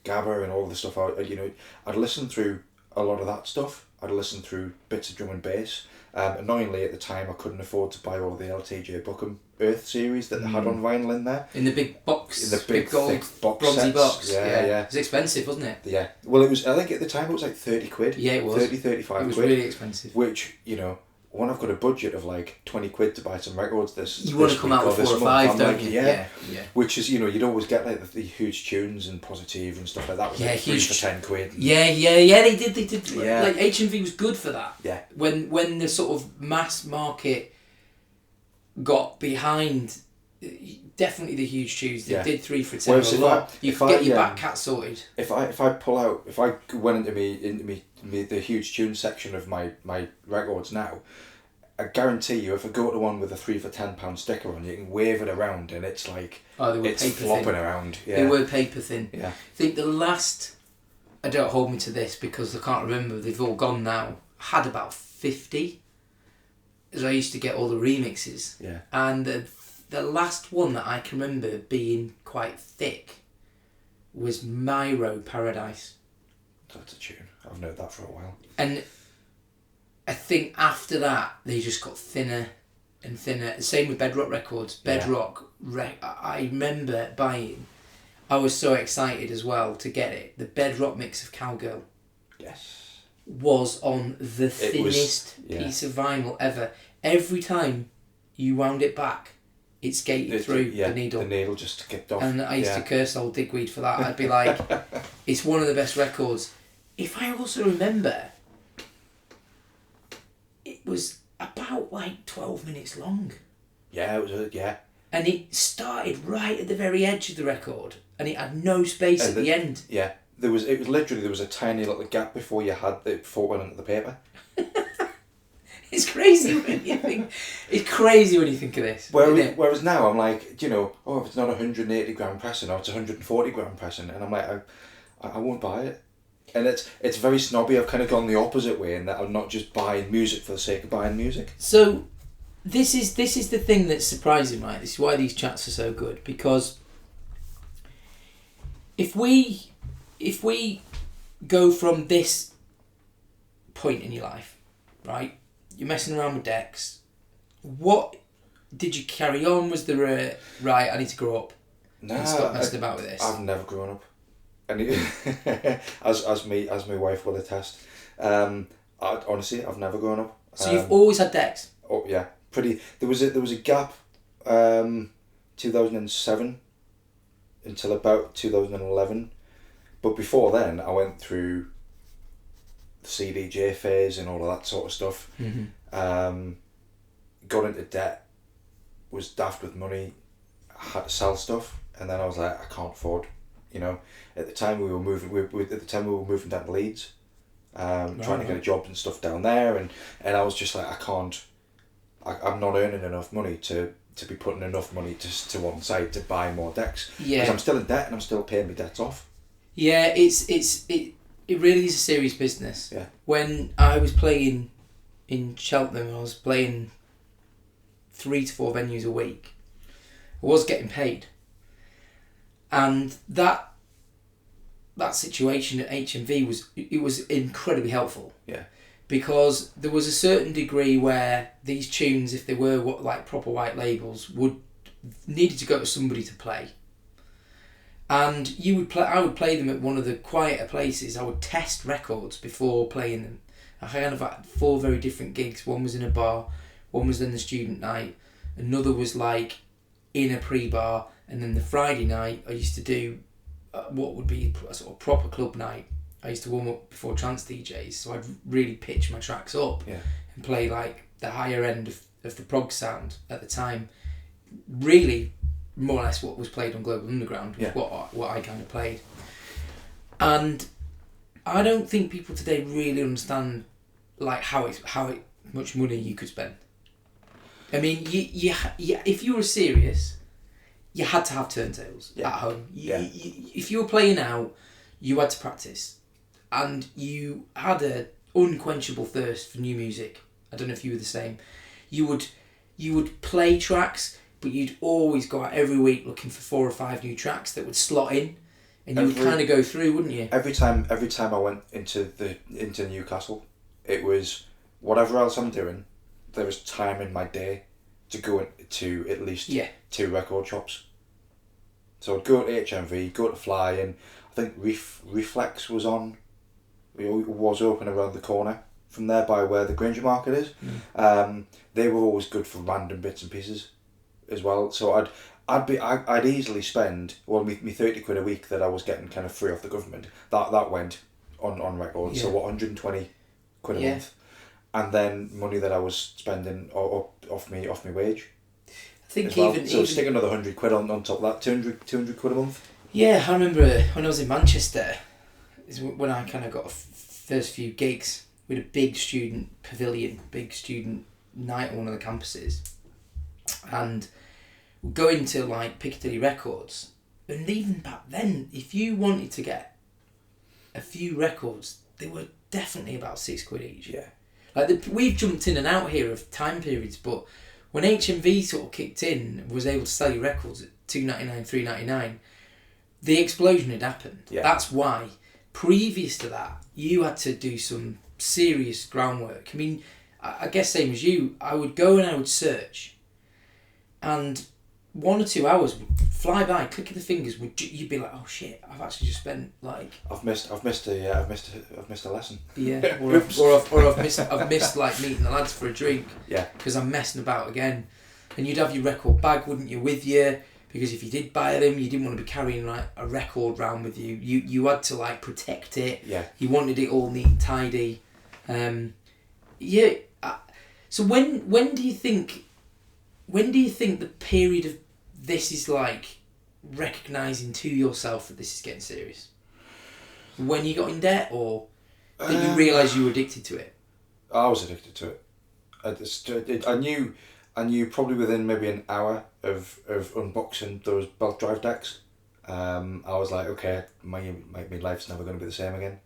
Gabba and all the stuff. I'd listen through a lot of that stuff. I'd listen through bits of drum and bass. Annoyingly, at the time, I couldn't afford to buy all the LTJ Buckham Earth series that they had on vinyl in there. In the big box. In the big gold, thick box bronzy sets. box. Yeah. It was expensive, wasn't it? Yeah. Well, it was, I think at the time it was like 30 quid. Yeah, it was. 30, 35 It was quid. really expensive. Which, when I've got a budget of like 20 quid to buy some records you want to come out with 4 or 5, don't you? Yeah. Yeah. Which is, you'd always get like the huge tunes and Positive and stuff like that. Was like 3 for 10 quid. Yeah, they did. Yeah. Like HMV was good for that. Yeah. When the sort of mass market got behind, definitely the huge tunes. They did 3 for 10 Whereas a lot. You could get your back cat sorted. If I went into the huge tune section of my records now, I guarantee you, if I go to one with a 3 for £10 sticker on, you can wave it around and it's like it's flopping around. Yeah. They were paper thin. Yeah. I think the last, I don't hold me to this because I can't remember, they've all gone now, had about 50, as I used to get all the remixes. Yeah. And the last one that I can remember being quite thick was Myro Paradise. That's a tune. I've known that for a while. And I think after that, they just got thinner and thinner. Same with Bedrock Records. Bedrock, I remember buying, I was so excited as well to get it. The Bedrock mix of Cowgirl. Yes. Was on the thinnest piece of vinyl ever. Every time you wound it back, it skated through the needle. The needle just skipped off. And I used to curse old Digweed for that. I'd be like, it's one of the best records. If I also remember, it was about like 12 minutes long. Yeah, it was And it started right at the very edge of the record, and it had no space at the end. Yeah, there was a tiny little gap before it went into the paper. It's crazy when you think. It's crazy when you think of this. Whereas now I'm like, if it's not 180 gram pressing or it's 140 gram pressing, and I'm like, I won't buy it. And it's very snobby. I've kind of gone the opposite way in that I'm not just buying music for the sake of buying music. So, this is the thing that's surprising, right? This is why these chats are so good, because if we go from this point in your life, right? You're messing around with decks. What did you carry on? Was there a right? I need to grow up and stop messing about with this. I've never grown up, and as my wife will attest. Honestly, I've never grown up. So you've always had decks. Oh yeah, pretty. There was a gap, 2007, until about 2011, but before then I went through the CDJ phase and all of that sort of stuff. Mm-hmm. Got into debt, was daft with money, had to sell stuff, and then I was like, I can't afford. At the time we were moving. At the time we were moving down to Leeds, trying to get a job and stuff down there, and I was just like, I can't. I'm not earning enough money to be putting enough money to one side to buy more decks. Yeah. Because I'm still in debt and I'm still paying my debts off. Yeah, it really is a serious business. Yeah. When I was playing in Cheltenham, I was playing 3 to 4 venues a week, I was getting paid. And that situation at HMV was incredibly helpful. Yeah. Because there was a certain degree where these tunes, if they were like proper white labels, needed to go to somebody to play. And I would play them at one of the quieter places. I would test records before playing them. I kind of had 4 very different gigs. One was in a bar, one was in the student night, another was like in a pre-bar, and then the Friday night I used to do what would be a sort of proper club night. I used to warm up before trance DJs, so I'd really pitch my tracks up and play like the higher end of the prog sound at the time. Really, more or less what was played on Global Underground was what I kind of played. And I don't think people today really understand like how much money you could spend. I mean, you if you were serious, you had to have turntables at home. If you were playing out, you had to practice, and you had an unquenchable thirst for new music. I don't know if you were the same. You would play tracks, but you'd always go out every week looking for 4 or 5 new tracks that would slot in, and you would kind of go through, wouldn't you? Every time I went into Newcastle, it was whatever else I'm doing, there was time in my day to go to at least 2 record shops. So I'd go to HMV, go to Fly, and I think Reflex was on. It was open around the corner from there by where the Granger Market is. They were always good for random bits and pieces as well. So I'd easily spend me 30 quid a week that I was getting kind of free off the government. That went on records. So 120 quid a month, and then money that I was spending off me wage. I think even stick another 100 quid on top of that, 200 quid a month. Yeah, I remember when I was in Manchester, is when I kind of got first few gigs with a big student pavilion, big student night on one of the campuses, and going to like Piccadilly Records, and even back then, if you wanted to get a few records, they were definitely about 6 quid each. Yeah, like we've jumped in and out here of time periods, but when HMV sort of kicked in and was able to sell you records at $2.99, $3.99, the explosion had happened. Yeah. That's why. Previous to that, you had to do some serious groundwork. I mean, I guess same as you, I would go and I would search, and 1 or 2 hours would fly by, click of the fingers. You'd be like, oh shit, I've actually just spent like I've missed a lesson. Yeah, or I've missed like meeting the lads for a drink. Yeah, because I'm messing about again. And you'd have your record bag, wouldn't you, with you? Because if you did buy them, you didn't want to be carrying like a record round with you. You had to like protect it. Yeah. You wanted it all neat and tidy. So when do you think the period of this is like recognising to yourself that this is getting serious? When you got in debt, or did you realise you were addicted to it? I was addicted to it. I knew probably within maybe an hour of unboxing those belt drive decks. I was like, okay, my life's never going to be the same again.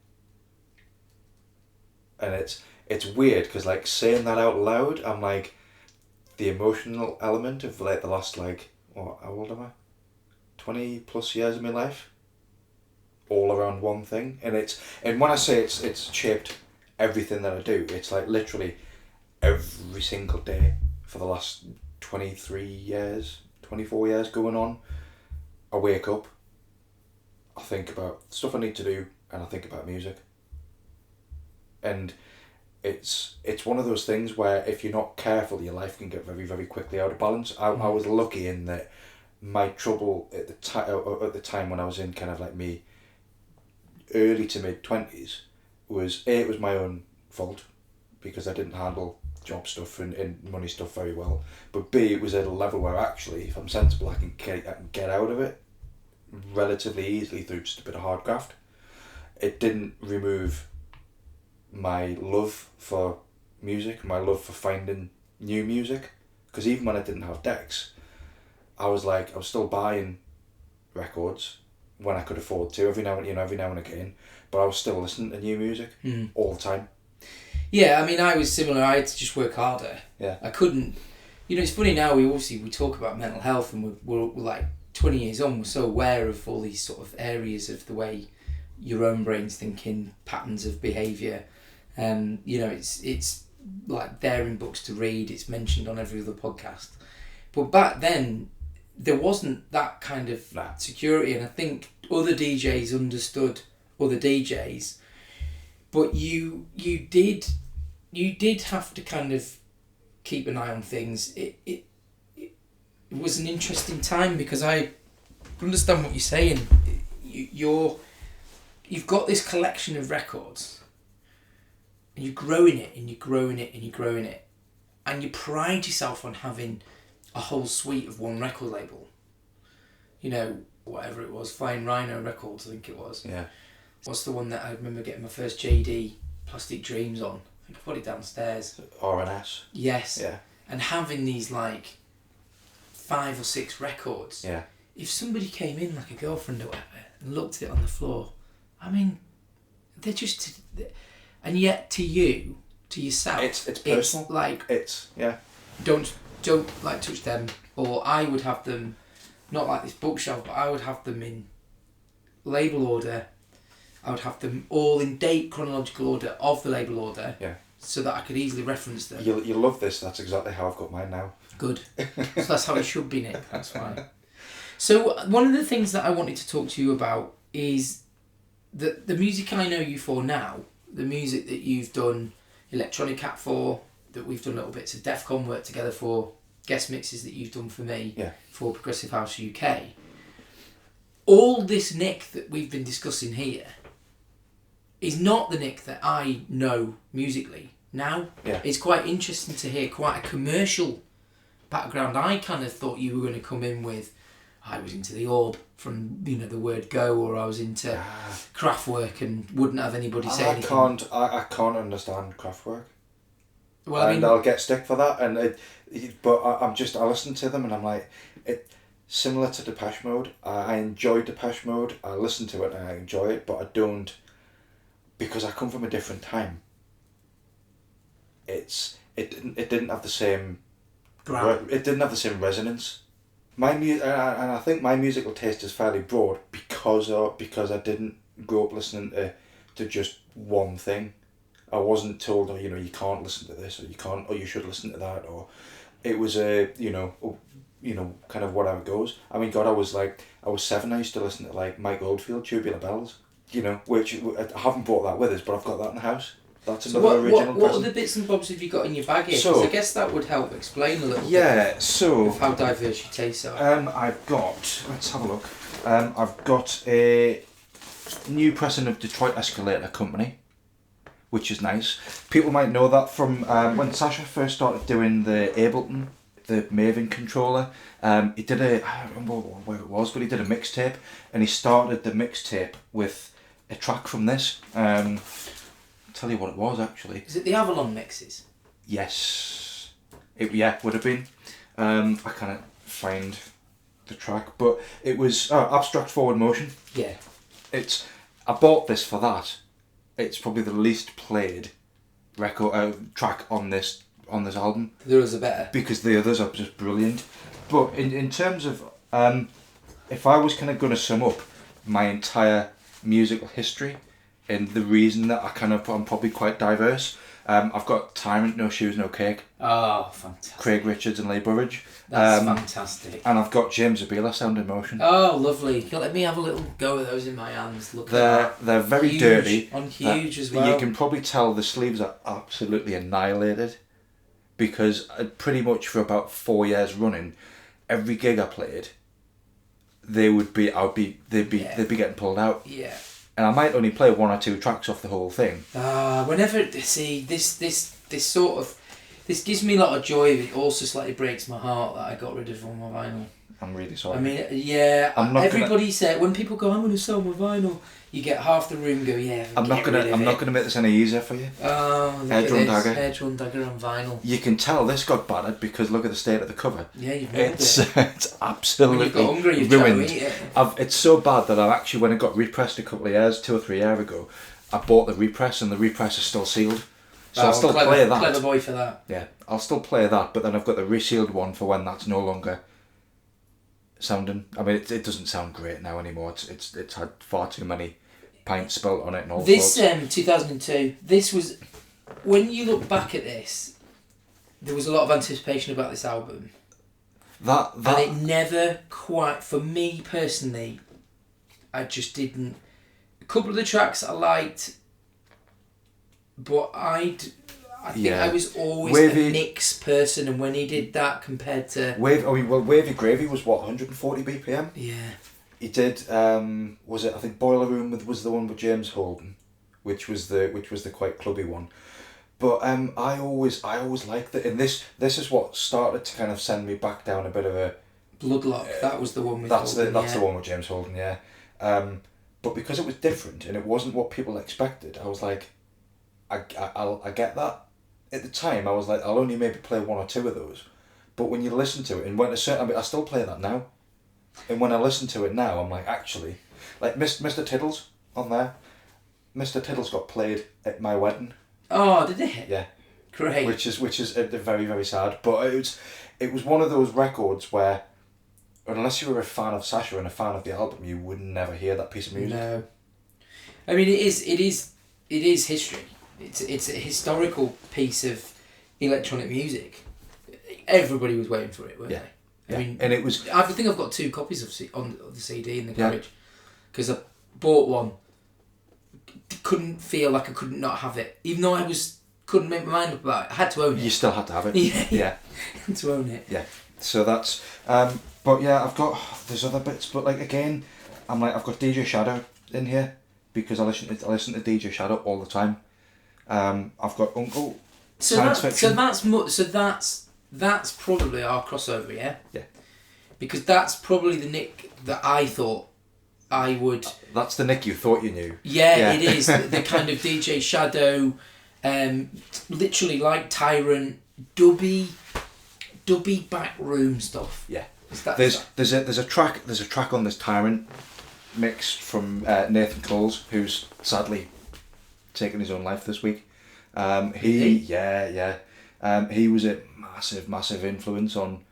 And it's weird because like saying that out loud, I'm like, the emotional element of like the last like, what, how old am I? 20 plus years of my life, all around one thing. And when I say it's shaped everything that I do, it's like literally every single day for the last 23 years, 24 years going on, I wake up, I think about stuff I need to do, and I think about music. And it's one of those things where if you're not careful, your life can get very, very quickly out of balance. I was lucky in that my trouble at the time when I was in kind of like me early to mid 20s was it was my own fault because I didn't handle job stuff and money stuff very well, but B, it was at a level where actually if I'm sensible I can get out of it relatively easily through just a bit of hard graft. It didn't remove my love for music, my love for finding new music, because even when I didn't have decks, I was still buying records when I could afford to every now and again, but I was still listening to new music all the time. Yeah, I mean, I was similar. I had to just work harder. Yeah. I couldn't You know, it's funny now. We talk about mental health, and we're like 20 years on. We're so aware of all these sort of areas of the way your own brain's thinking, patterns of behaviour. You know, it's like there in books to read. It's mentioned on every other podcast. But back then, there wasn't that kind of security, and I think other DJs understood other DJs. But you did have to kind of keep an eye on things. It was an interesting time because I understand what you're saying. You've got this collection of records, and you're growing it, and you're growing it, and you're growing it, and you pride yourself on having a whole suite of one record label. You know, whatever it was, Flying Rhino Records, I think it was. Yeah. What's the one that I remember getting my first JD Plastic Dreams on? I think I put it downstairs. R&S. Yes. Yeah. And having these like 5 or 6 records. Yeah. If somebody came in, like a girlfriend or whatever, and looked at it on the floor, I mean, they're just, and yet to you, to yourself, it's personal. It's like, don't like touch them. Or I would have them, not like this bookshelf, but I would have them in label order. I would have them all in date chronological order of the label order. Yeah. So that I could easily reference them. You'll love this. That's exactly how I've got mine now. Good. So that's how it should be, Nick. That's fine. So one of the things that I wanted to talk to you about is the music I know you for now, the music that you've done Electronic Cat for, that we've done little bits of Defcon work together for, guest mixes that you've done for me for Progressive House UK. All this Nick that we've been discussing here is not the Nick that I know musically now. Yeah. It's quite interesting to hear quite a commercial background. I kind of thought you were going to come in with, I was into the orb from, you know, the word go, or I was into Kraftwerk and wouldn't have anybody say anything. I can't understand Kraftwerk. Well, I mean, I'll get stick for that. But I listen to them and I'm like, similar to Depeche Mode. I enjoy Depeche Mode. I listen to it and I enjoy it, but I don't, because I come from a different time. It didn't have the same. It didn't have the same resonance. And I think my musical taste is fairly broad because I didn't grow up listening to just one thing. I wasn't told, you know, you can't listen to this, or you should listen to that, or it was kind of whatever goes. I mean, God, I was 7. I used to listen to like Mike Oldfield, Tubular Bells, you know, which I haven't brought that with us, but I've got that in the house. That's another original what other bits and bobs have you got in your bag here? So, I guess that would help explain a little bit of how diverse your tastes are. I've got, let's have a look. I've got a new pressing of Detroit Escalator Company, which is nice. People might know that from when Sasha first started doing the Ableton, the Maven controller. He did I don't remember where it was, but he did a mixtape, and he started the mixtape with a track from this. Tell you what it was actually. Is it the Avalon mixes? Yes. Would have been. I can't find the track, but it was Abstract Forward Motion. Yeah. I bought this for that. It's probably the least played record track on this album. The others are better. Because the others are just brilliant. But in terms of if I was kind of going to sum up my entire musical history, and the reason that I'm probably quite diverse. I've got Tyrant, No Shoes, No Cake. Oh, fantastic. Craig Richards and Leigh Burridge. That's fantastic. And I've got James Zabila, Sound in Motion. Oh, lovely. Let me have a little go with those in my hands. Look at that. They're very huge, dirty. On huge as well. You can probably tell the sleeves are absolutely annihilated, because pretty much for about 4 years running, every gig I played, they'd be getting pulled out. Yeah. And I might only play 1 or 2 tracks off the whole thing. This gives me a lot of joy, but it also slightly breaks my heart that I got rid of all my vinyl. I'm really sorry. I mean, yeah, everybody said, when people go, I'm going to sell my vinyl, you get half the room go, yeah, I'm not gonna make this any easier for you. Oh, Headrun Dagger. Headrun Dagger on vinyl. You can tell this got battered because look at the state of the cover. Yeah, you've made it's absolutely when you've got hungry, you've ruined. tried to eat it. It's so bad that when it got repressed a couple of years, 2 or 3 years ago, I bought the repress and the repress is still sealed. So I'll still play that. Clever boy for that. Yeah, I'll still play that, but then I've got the resealed one for when that's no longer sounding. I mean, it doesn't sound great now anymore. It's had far too many pints spilt on it and all this sorts. 2002, this was, when you look back at this, there was a lot of anticipation about this album. That and it never quite, for me personally, I just didn't. A couple of the tracks I liked, but I think I was always a Nick's person, and when he did that compared to Wavy Gravy was what, 140 BPM? Yeah. He did. Was it? I think Boiler Room was the one with James Holden, which was the quite clubby one. But I always liked that, and this is what started to kind of send me back down a bit of a Bloodlock. That was the one with that's Holden, the one with James Holden, yeah. But because it was different and it wasn't what people expected, I was like, I get that. At the time, I was like, I'll only maybe play one or two of those. But when you listen to it, and when I still play that now, and when I listen to it now, I'm like, actually, like Mr. Tiddles on there. Mr. Tiddles got played at my wedding. Oh, did it? Yeah. Great. Which is very, very sad. But it was one of those records where, unless you were a fan of Sasha and a fan of the album, you would never hear that piece of music. No. I mean, it is history. It's a historical piece of electronic music. Everybody was waiting for it, weren't they? I mean, and it was. I think I've got 2 copies of the CD in the garage, because I bought one. Couldn't feel like I couldn't not have it, even though couldn't make my mind up about it. I had to own it. You still had to have it. Yeah. Had to own it. Yeah. So that's. But yeah, I've got. There's other bits, but like again, I'm like I've got DJ Shadow in here because I listen to DJ Shadow all the time. I've got Uncle. Science fiction. So that's probably our crossover, yeah. Yeah. Because that's probably the Nick that I thought I would. That's the Nick you thought you knew. Yeah. It is the kind of DJ Shadow, literally like Tyrant, dubby backroom stuff. Yeah. There's a track on this Tyrant mix from Nathan Coles, who's sadly taken his own life this week. He was a massive influence on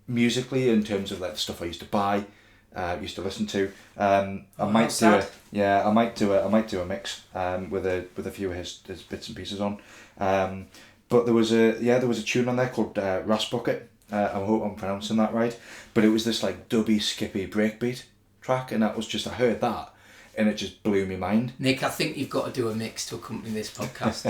musically in terms of like the stuff I used to buy, used to listen to. I might do a mix with a few of his bits and pieces on. But there was a tune on there called Ras Bucket. I hope I'm pronouncing that right. But it was this like dubby, skippy breakbeat track, and that was just, I heard that and it just blew my mind. Nick, I think you've got to do a mix to accompany this podcast.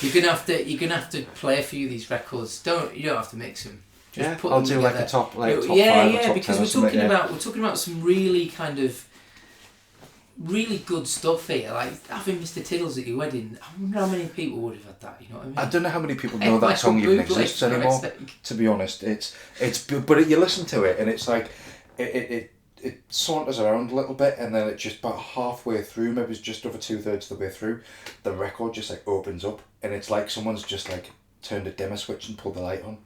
You're gonna have to play a few of these records. You don't have to mix them. Just put I'll them do together. like a top 5 yeah, or top because 10 we're talking about some really kind of really good stuff here. Like having Mr. Tiddles at your wedding. I wonder how many people would have had that. You know what I mean? I don't know how many people know that song even exists anymore. To be honest, it's but you listen to it and it's like it saunters around a little bit, and then it just about halfway through, maybe it's just over 2/3 of the way through, the record just like opens up, and it's like someone's just like turned a dimmer switch and pulled the light on.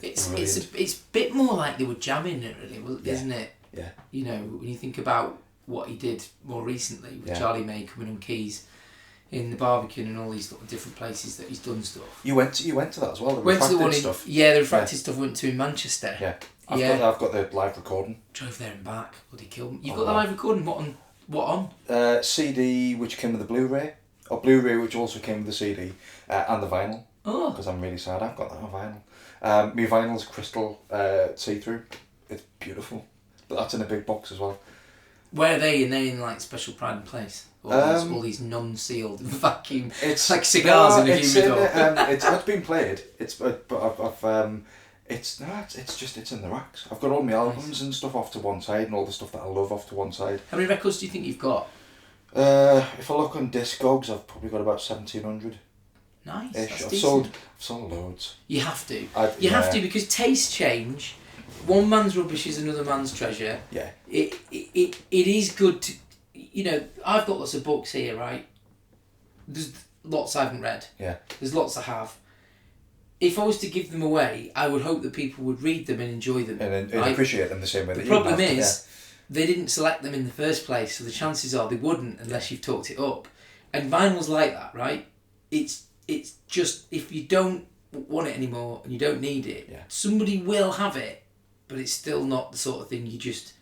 It's a bit more like they were jamming it, really, isn't it? Yeah. You know, when you think about what he did more recently with Charlie May coming on keys in the Barbecue and all these different places that he's done stuff. You went to that as well. The went to the one stuff. The refracted stuff went to in Manchester. Yeah. I've got the live recording. Drove there and back. Bloody killed me. You've got the live recording. What on? CD, which came with the Blu-ray, or Blu-ray, which also came with the CD, and the vinyl. Oh. Because I'm really sad. I've got that on vinyl. My vinyl's crystal see-through. It's beautiful, but that's in a big box as well. Where are they? Are they in like special pride and place? All these non-sealed vacuum. It's like cigars in a humidor. It's been played. It's in the racks. I've got all my albums and stuff off to one side, and all the stuff that I love off to one side. How many records do you think you've got? If I look on Discogs, I've probably got about 1,700. Nice. I've sold loads. You have to. You have to, because tastes change. One man's rubbish is another man's treasure. Yeah. It is good to, you know, I've got lots of books here, right? There's lots I haven't read. Yeah. There's lots I have. If I was to give them away, I would hope that people would read them and enjoy them. And appreciate them the same way that you have. The problem is, they didn't select them in the first place, so the chances are they wouldn't unless you've talked it up. And vinyl's like that, right? It's it's just, if you don't want it anymore and you don't need it, Yeah. somebody will have it, but it's still not the sort of thing you just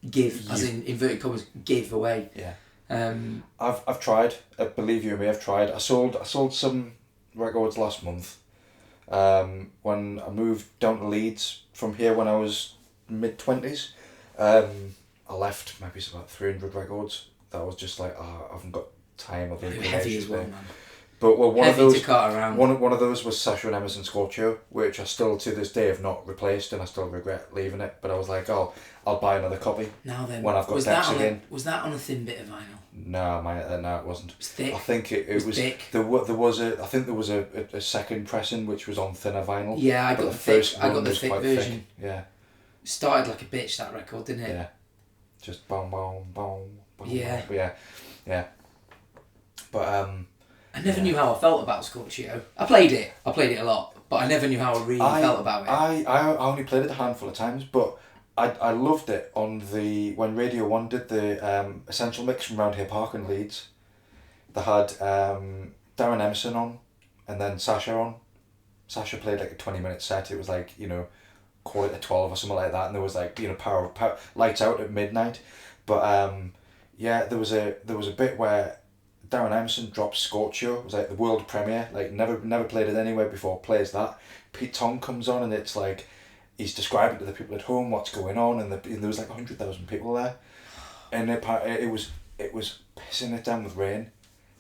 give, as in inverted commas, give away. Yeah. Um, I've tried. Believe you me, I've tried. I sold some records last month. When I moved down to Leeds from here when I was mid-20s, I left maybe it's about 300 records. That was just like, I haven't got time or the heavy inclination. as well, man. But well, one Heavy of those to cart around. one of those was Sasha and Emerson Scorchio, which I still to this day have not replaced, and I still regret leaving it. But I was like, oh, I'll buy another copy. Now then, when I've got was decks that again. was that on a thin bit of vinyl? No, no, it wasn't. It was thick. I think it was thick. There was a second pressing which was on thinner vinyl. Yeah, I got the thick. I got the thick version. Thick. Yeah. Started like a bitch, that record, didn't it? Yeah. Just boom, boom, boom, boom. Yeah. Yeah. But I never knew how I felt about Scorchio. I played it a lot, but I never knew how I really felt about it. I only played it a handful of times, but I loved it on when Radio 1 did the Essential Mix from round here Park in Leeds. They had Darren Emerson on, and then Sasha on. Sasha played like a 20-minute set. It was like, 11:45 or something like that, and there was like, power lights out at midnight. But there was a bit where Darren Emerson drops Scorchio. It was like the world premiere, like never played it anywhere before, plays that. Pete Tong comes on, and it's like he's describing to the people at home what's going on, and there was like 100,000 people there, and it was pissing it down with rain,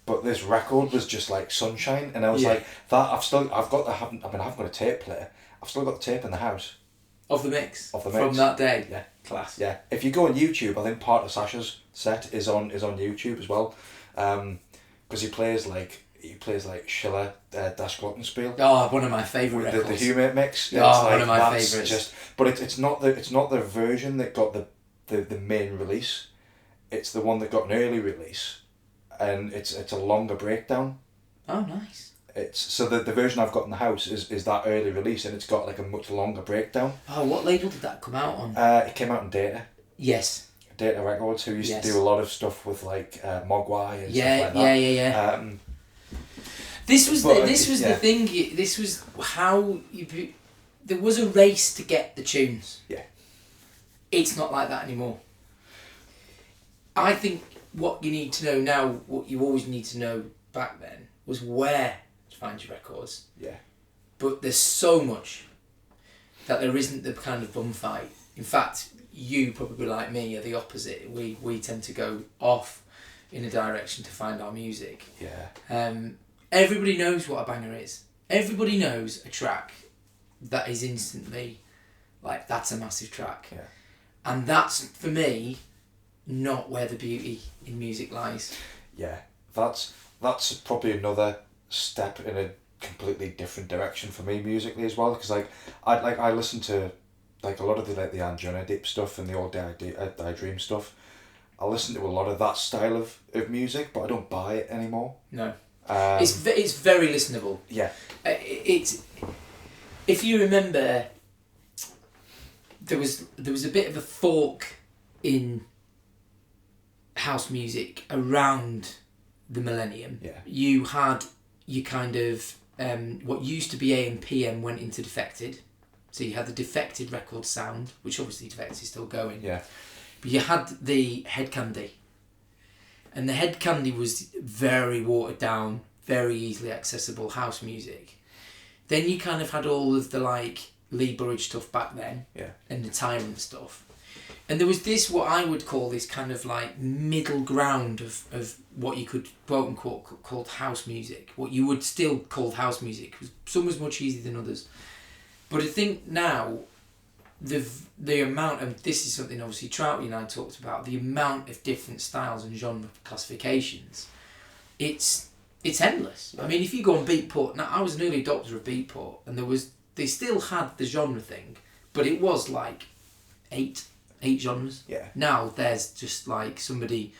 but this record was just like sunshine, and I was like, that I've got a tape player. I've still got the tape in the house. Of the mix. From that day. Yeah. Class. Yeah. If you go on YouTube, I think part of Sasha's set is on YouTube as well, because he plays like Schiller, Das Glockenspiel. Oh, one of my favourite records. The Humor mix. Yeah, it's one of my favourites. But it's not the version that got the main release. It's the one that got an early release, and it's a longer breakdown. Oh, nice. So the version I've got in the house is that early release, and it's got like a much longer breakdown. Oh, what label did that come out on? It came out in Data. Yes. Data Records, who used to do a lot of stuff with like Mogwai and stuff like that. Yeah. This was the thing. This was how there was a race to get the tunes. Yeah. It's not like that anymore. I think what you need to know now, what you always need to know back then, was where to find your records. Yeah. But there's so much that there isn't the kind of bum fight. In fact, you probably like me are the opposite. We tend to go off in a direction to find our music. Yeah. Everybody knows what a banger is. Everybody knows a track that is instantly like, that's a massive track. Yeah. And that's, for me, not where the beauty in music lies. Yeah. That's probably another step in a completely different direction for me musically as well, because I listen to like a lot of the Anjuna Deep stuff and the old I Dream stuff. I listen to a lot of that style of music, but I don't buy it anymore. No. It's very listenable. Yeah. It's, if you remember, there was a bit of a fork in house music around the millennium. Yeah. You had your kind of what used to be AM PM went into Defected. So you had the Defected record sound, which obviously Defected is still going. Yeah. But you had the Head Candy. And the Head Candy was very watered down, very easily accessible house music. Then you kind of had all of the like Lee Burridge stuff back then. Yeah. And the Tyrant stuff. And there was this, what I would call this kind of like middle ground of what you could quote unquote called house music. What you would still call house music. Some was much easier than others. But I think now, the amount of, this is something obviously Trouty and I talked about, the amount of different styles and genre classifications, it's endless. I mean, if you go on Beatport, now I was an early adopter of Beatport, and they still had the genre thing, but it was like eight genres. Yeah. Now there's just like somebody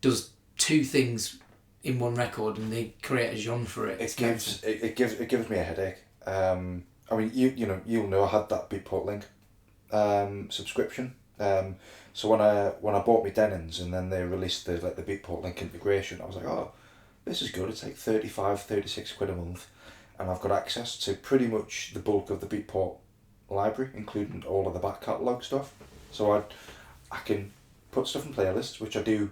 does two things in one record and they create a genre for it. It gives me a headache. I mean, you'll know I had that Beatport link subscription. So when I bought my Denons and then they released the Beatport link integration, I was like, oh, this is good. It's like 35, 36 quid a month, and I've got access to pretty much the bulk of the Beatport library, including all of the back catalogue stuff. So I can put stuff in playlists, which I do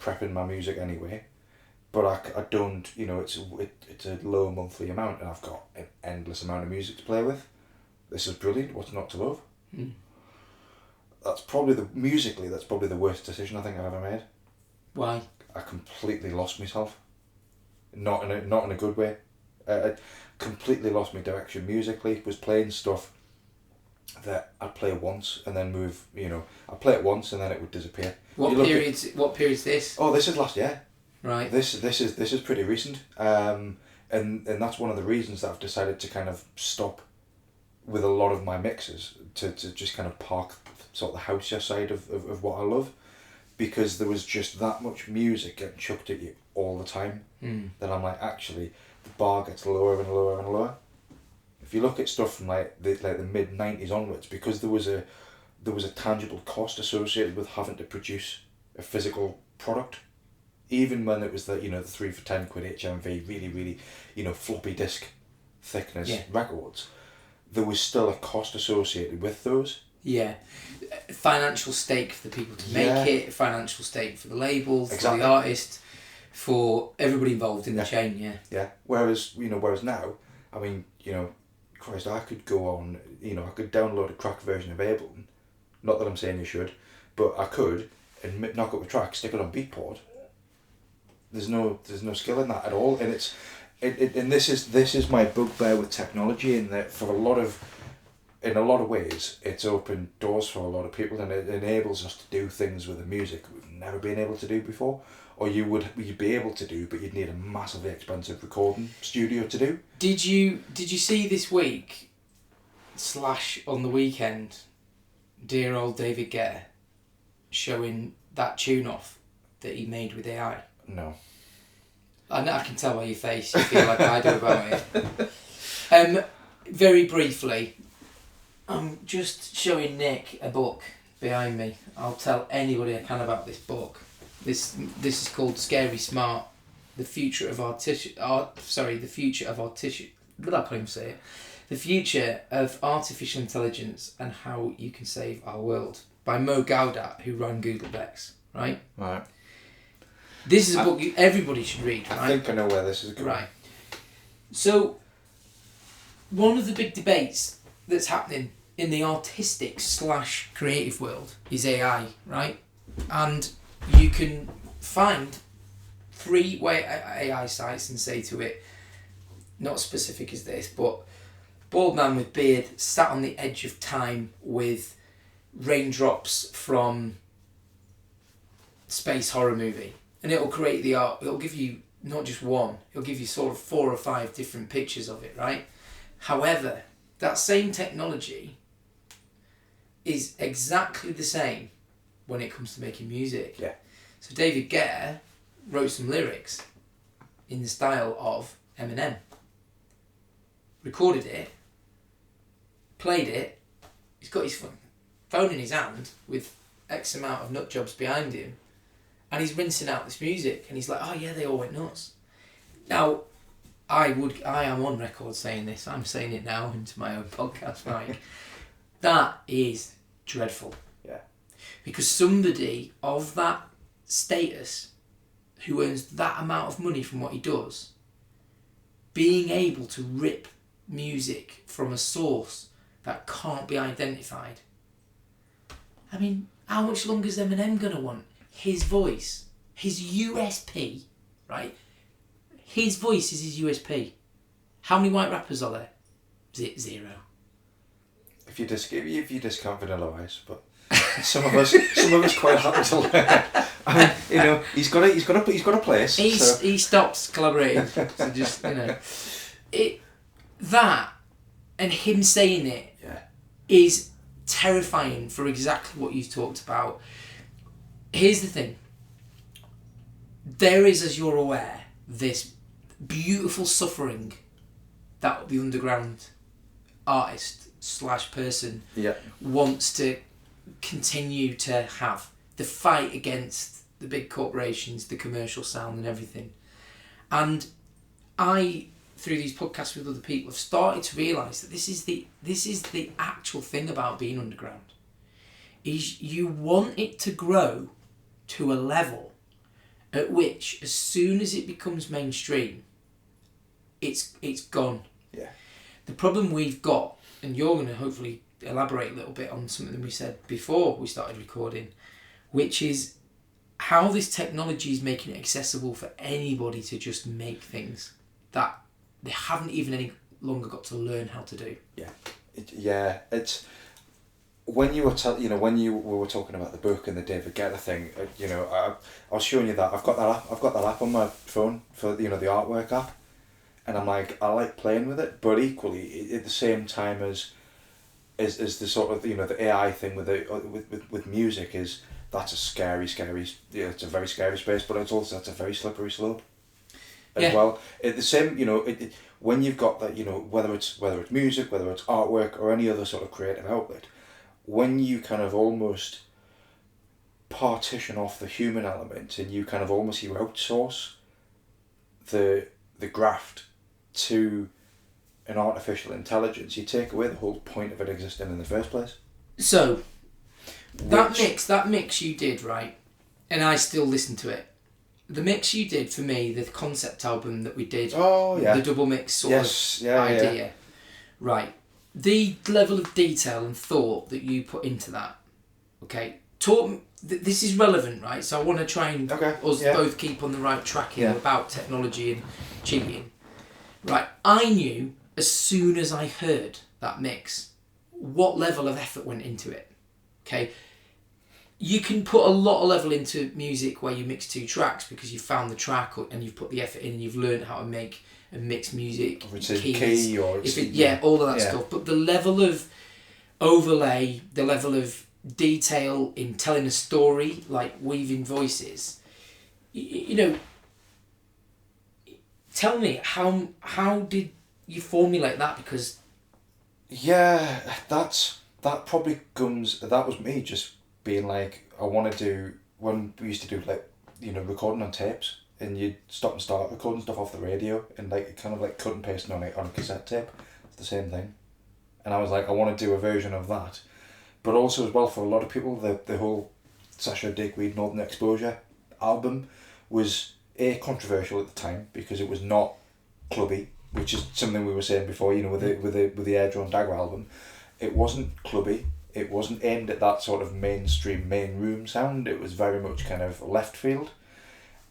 prepping my music anyway, but I don't, it's a low monthly amount, and I've got an endless amount of music to play with. This is brilliant. What's not to love? Mm. That's probably the worst decision I think I've ever made. Why? I completely lost myself. Not in a good way. I completely lost my direction musically. Was playing stuff that I'd play once and then move. I'd play it once and then it would disappear. What period's this? Oh, this is last year. Right. This is pretty recent. And that's one of the reasons that I've decided to kind of stop with a lot of my mixes to just kind of park sort of the houseier side of what I love, because there was just that much music getting chucked at you all the time that I'm like, actually the bar gets lower and lower and lower. If you look at stuff from like the mid-90s onwards, because there was a tangible cost associated with having to produce a physical product, even when it was the 3 for 10 quid HMV really floppy disk thickness records, there was still a cost associated with those. Yeah, financial stake for the people to make it, financial stake for the label, for exactly. the artist, for everybody involved in the chain. Yeah. Whereas now, I mean, Christ, I could go on, I could download a cracked version of Ableton. Not that I'm saying you should, but I could, and knock up a track, stick it on Beatport. There's no skill in that at all, and and this is my bugbear with technology, in that in a lot of ways, it's opened doors for a lot of people, and it enables us to do things with the music we've never been able to do before, or you'd be able to do, but you'd need a massively expensive recording studio to do. Did you see this week / on the weekend, dear old David Guetta showing that tune off that he made with AI? No. I can tell by your face you feel like I do about it. Very briefly, I'm just showing Nick a book behind me. I'll tell anybody I can about this book. This is called Scary Smart: The Future of The Future of Artificial Intelligence and How You Can Save Our World, by Mo Gaudat, who ran Google Dex. Right. This is a book everybody should read. Right? I think I know where this is going. Right. So, one of the big debates that's happening in the artistic / creative world is AI, right? And you can find free AI sites and say to it, not specific as this, but bald man with beard sat on the edge of time with raindrops from space horror movie. And it'll create the art. It'll give you not just one. It'll give you sort of 4 or 5 different pictures of it, right? However, that same technology is exactly the same when it comes to making music. Yeah. So David Guetta wrote some lyrics in the style of Eminem. Recorded it. Played it. He's got his phone in his hand with X amount of nut jobs behind him. And he's rinsing out this music, and he's like, oh yeah, they all went nuts. Now, I am on record saying this, I'm saying it now into my own podcast, Mike. That is dreadful. Yeah. Because somebody of that status, who earns that amount of money from what he does, being able to rip music from a source that can't be identified. I mean, how much longer is Eminem going to want? His voice, his USP, right? His voice is his USP. How many white rappers are there? 0. If you discount Vanilla Ice, but some of us quite happy to learn. I mean, he's got a place. He stopped collaborating. So just that and him saying it is terrifying for exactly what you've talked about. Here's the thing. There is, as you're aware, this beautiful suffering that the underground artist / person wants to continue to have. The fight against the big corporations, the commercial sound and everything. And I, through these podcasts with other people, have started to realise that this is the actual thing about being underground. Is you want it to grow to a level at which, as soon as it becomes mainstream, it's gone. Yeah. The problem we've got, and you're going to hopefully elaborate a little bit on something we said before we started recording, which is how this technology is making it accessible for anybody to just make things that they haven't even any longer got to learn how to do. Yeah. It's when you were when we were talking about the book and the David Guetta thing. I was showing you that I've got that app on my phone for the artwork app, and I'm like, I like playing with it, but equally at the same time as the sort of the AI thing with music is. That's a scary, it's a very scary space, but it's a very slippery slope as well. It's the same, when you've got that, whether it's music, whether it's artwork or any other sort of creative outlet, when you kind of almost partition off the human element and you kind of almost outsource the graft to an artificial intelligence, you take away the whole point of it existing in the first place. So that mix you did, right, and I still listen to it. The mix you did for me, the concept album that we did, the double mix sort of idea, right? The level of detail and thought that you put into that, okay. This is relevant, right? So I want to try and both keep on the right track here about technology and cheating, right? I knew as soon as I heard that mix what level of effort went into it. Okay, you can put a lot of level into music where you mix two tracks because you found the track and you've put the effort in and you've learned how to make and mix music. Or it's a key or all of that stuff. But the level of overlay, the level of detail in telling a story, like weaving voices, tell me how did you formulate that? Because that probably that was me just being like, I want to do, when we used to do recording on tapes and you'd stop and start recording stuff off the radio and kind of cut and paste on a cassette tape. It's the same thing. And I was like, I want to do a version of that. But also as well, for a lot of people, the whole Sasha Digweed Northern Exposure album was controversial at the time because it was not clubby, which is something we were saying before, with the Air Drone Dagger album. It wasn't clubby. It wasn't aimed at that sort of mainstream main room sound. It was very much kind of left field.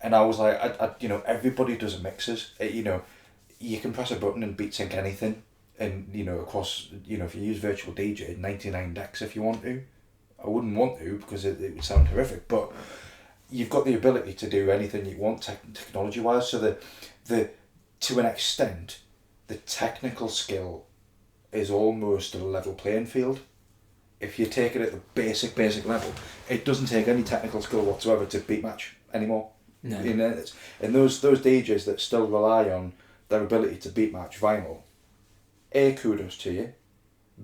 And I was like, everybody does mixes. You can press a button and beat sync anything. And, across, if you use virtual DJ, 99 decks if you want to. I wouldn't want to because it would sound horrific. But you've got the ability to do anything you want technology-wise. So to an extent, the technical skill is almost a level playing field. If you take it at the basic level, it doesn't take any technical skill whatsoever to beat match anymore. No. And those DJs that still rely on their ability to beat match vinyl, A, kudos to you,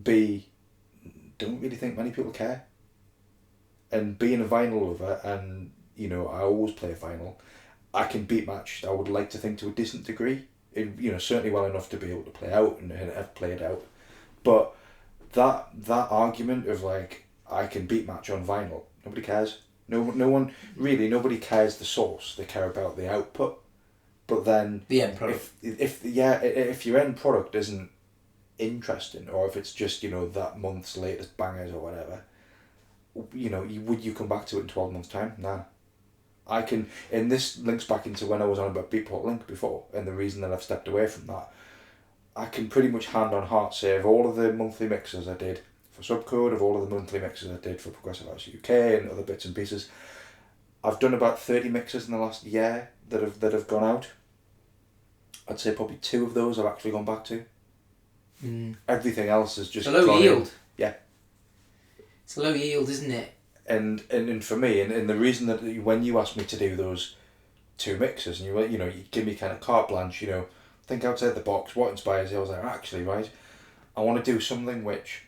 B, don't really think many people care. And being a vinyl lover, and I always play vinyl, I can beat match, I would like to think, to a decent degree. Certainly well enough to be able to play out and have played out. But that argument of I can beat match on vinyl, nobody cares. Nobody cares the source. They care about the output. But then the end product. If your end product isn't interesting, or if it's just that month's latest bangers or whatever, would you come back to it in 12 months' time? Nah. I can, and this links back into when I was on about Beatport Link before, and the reason that I've stepped away from that. I can pretty much hand on heart say of all of the monthly mixes I did for Subcode, of all of the monthly mixes I did for Progressive House UK and other bits and pieces, I've done about 30 mixes in the last year that have gone out. I'd say probably 2 of those I've actually gone back to. Everything else is just a low yield. Yeah. It's a low yield, isn't it? And for me, and the reason that when you asked me to do those 2 mixes, and you give me kind of carte blanche, think outside the box, what inspires you? I was like, actually, right, I want to do something which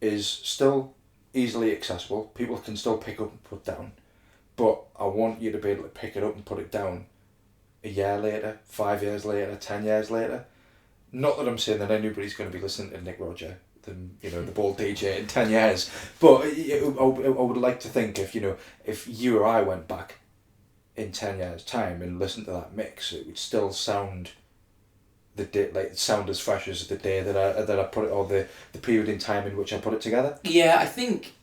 is still easily accessible, people can still pick up and put down, but I want you to be able to pick it up and put it down a year later, 5 years later, 10 years later. Not that I'm saying that anybody's going to be listening to Nick Rodger, the bald DJ in 10 years, but I would like to think if you or I went back in 10 years' time and listened to that mix, it would still sound sound as fresh as the day that I put it, or the period in time in which I put it together. Yeah, I think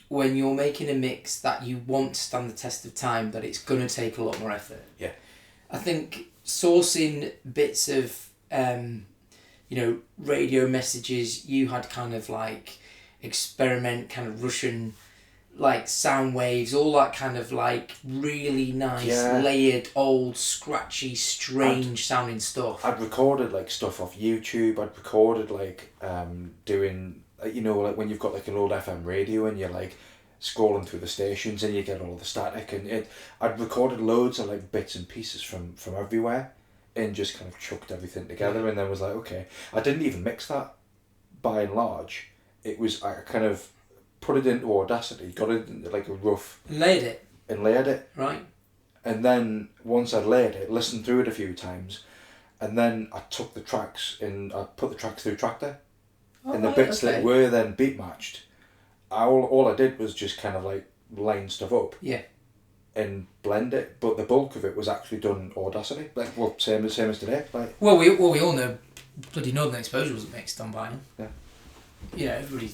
when you're making a mix that you want to stand the test of time, that it's going to take a lot more effort. Yeah. I think sourcing bits of, radio messages, you had kind of like experiment, kind of Russian, like sound waves, all that kind of like really nice, layered, old, scratchy, strange sounding stuff. I'd recorded like stuff off YouTube. I'd recorded like doing, like when you've got like an old FM radio and you're like scrolling through the stations and you get all the static, and I'd recorded loads of like bits and pieces from everywhere and just kind of chucked everything together, and then was like, okay, I didn't even mix that by and large. It was, I kind of put it into Audacity, got it into like a rough... Layered it. And layered it. Right. And then once I'd layered it, listened through it a few times, and then I took the tracks and I put the tracks through Tractor. And the bits that were then beat matched, all I did was just kind of like line stuff up. Yeah. And blend it, but the bulk of it was actually done Audacity. Like, well, same as today. Like. Well, we all know bloody Northern Exposure wasn't mixed on vinyl. Yeah. Everybody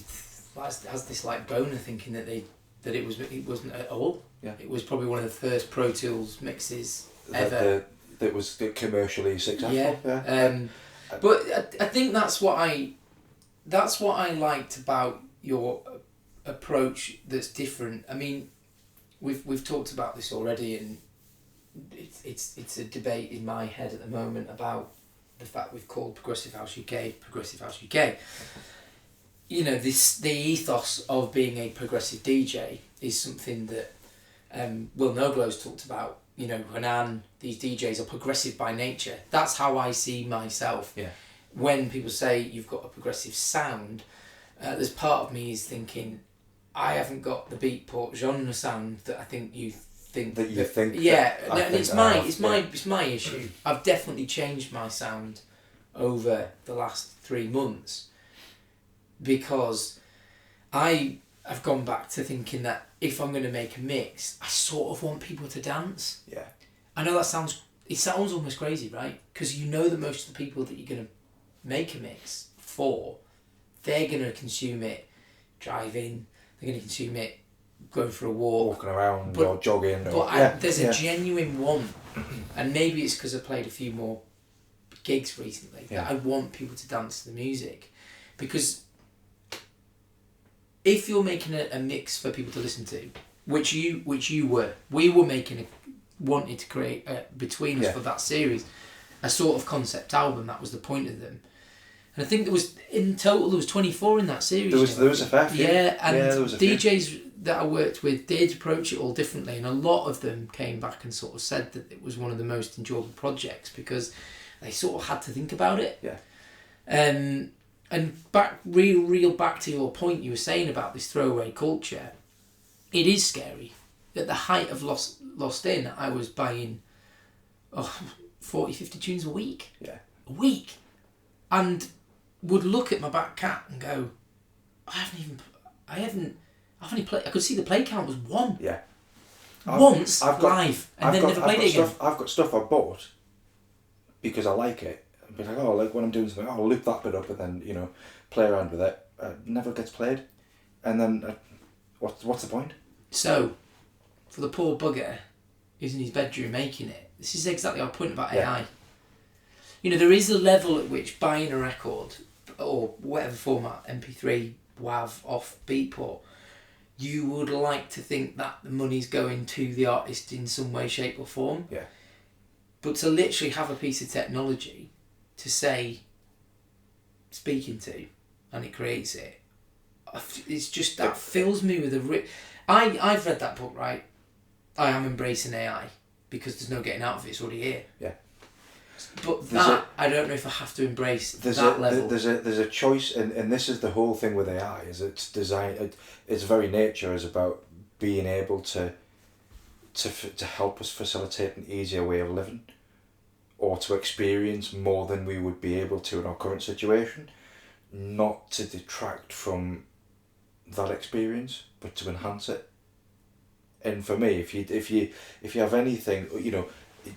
has this like boner thinking that it wasn't at all. Yeah. It was probably one of the first Pro Tools mixes ever. That was commercially successful. Yeah. But I think that's what I liked about your approach that's different. I mean, we've talked about this already, and it's a debate in my head at the moment about the fact we've called Progressive House UK. The ethos of being a progressive DJ is something that Will Noblow's talked about. Hanan, these DJs are progressive by nature. That's how I see myself. Yeah. When people say you've got a progressive sound, there's part of me is thinking, I haven't got the beatport genre sound that I think you think. Yeah, and it's my issue. I've definitely changed my sound over the last 3 months because I have gone back to thinking that if I'm going to make a mix, I sort of want people to dance. Yeah. I know it sounds almost crazy, right? Because that most of the people that you're going to make a mix for, they're going to consume it driving, they're going to consume it going for a walk, walking around or jogging. There's a genuine want, and maybe it's because I've played a few more gigs recently, that I want people to dance to the music. Because if you're making a mix for people to listen to, which you were, we were wanted to create between us for that series, a sort of concept album. That was the point of them. And I think there was 24 in that series. There was a fair few. Yeah, and there was a DJs few that I worked with did approach it all differently, and a lot of them came back and sort of said that it was one of the most enjoyable projects because they sort of had to think about it. Yeah. And real back to your point you were saying about this throwaway culture, it is scary. At the height of Lost In, I was buying 40, 50 tunes a week. Yeah. A week. And would look at my back cat and go, I only played, I could see the play count was 1. Yeah. I've live, and then never played it again. I've got stuff I bought because I like it. I'd be like, when I'm doing something, I'll loop that bit up and then, play around with it. Never gets played. And then, what's the point? So, for the poor bugger who's in his bedroom making it, this is exactly our point about AI. There is a level at which buying a record, or whatever format, MP3, WAV, off Beatport, you would like to think that the money's going to the artist in some way, shape or form. Yeah. But to literally have a piece of technology to say, speaking to, and it creates it, it's just, that fills me with I've read that book, right? I am embracing AI because there's no getting out of it, it's already here. Yeah. But I don't know if I have to embrace that level. There's a choice, and this is the whole thing with AI, is its design, its very nature is about being able to to help us facilitate an easier way of living, or to experience more than we would be able to in our current situation, not to detract from that experience, but to enhance it. And for me, if you have anything,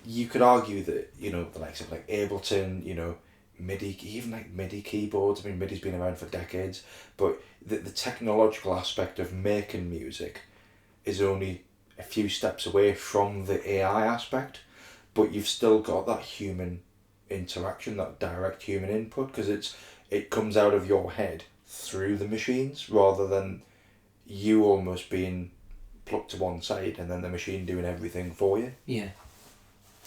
you could argue that, the likes of like Ableton, MIDI, even like MIDI keyboards. I mean, MIDI's been around for decades, but the technological aspect of making music is only a few steps away from the AI aspect, but you've still got that human interaction, that direct human input, because it comes out of your head through the machines rather than you almost being plucked to one side and then the machine doing everything for you. Yeah.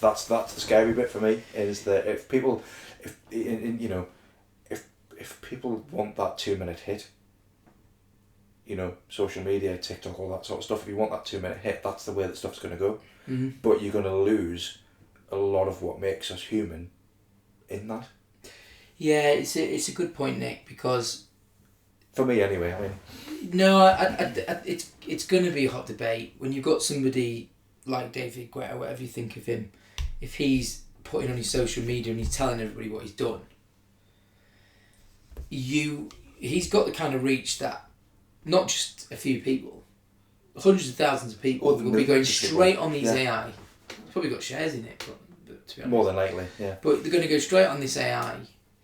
That's the scary bit for me, is that if people want that 2-minute hit, social media, TikTok, all that sort of stuff, if you want that 2-minute hit, that's the way that stuff's going to go. Mm-hmm. But you're going to lose a lot of what makes us human in that. Yeah, it's a good point, Nick, because... For me anyway, I mean... No, it's going to be a hot debate. When you've got somebody like David Guetta, whatever you think of him, if he's putting on his social media and he's telling everybody what he's done, he's got the kind of reach that not just a few people, hundreds of thousands of people will be going straight on these AI. He's probably got shares in it, but to be honest. More than likely, yeah. But they're going to go straight on this AI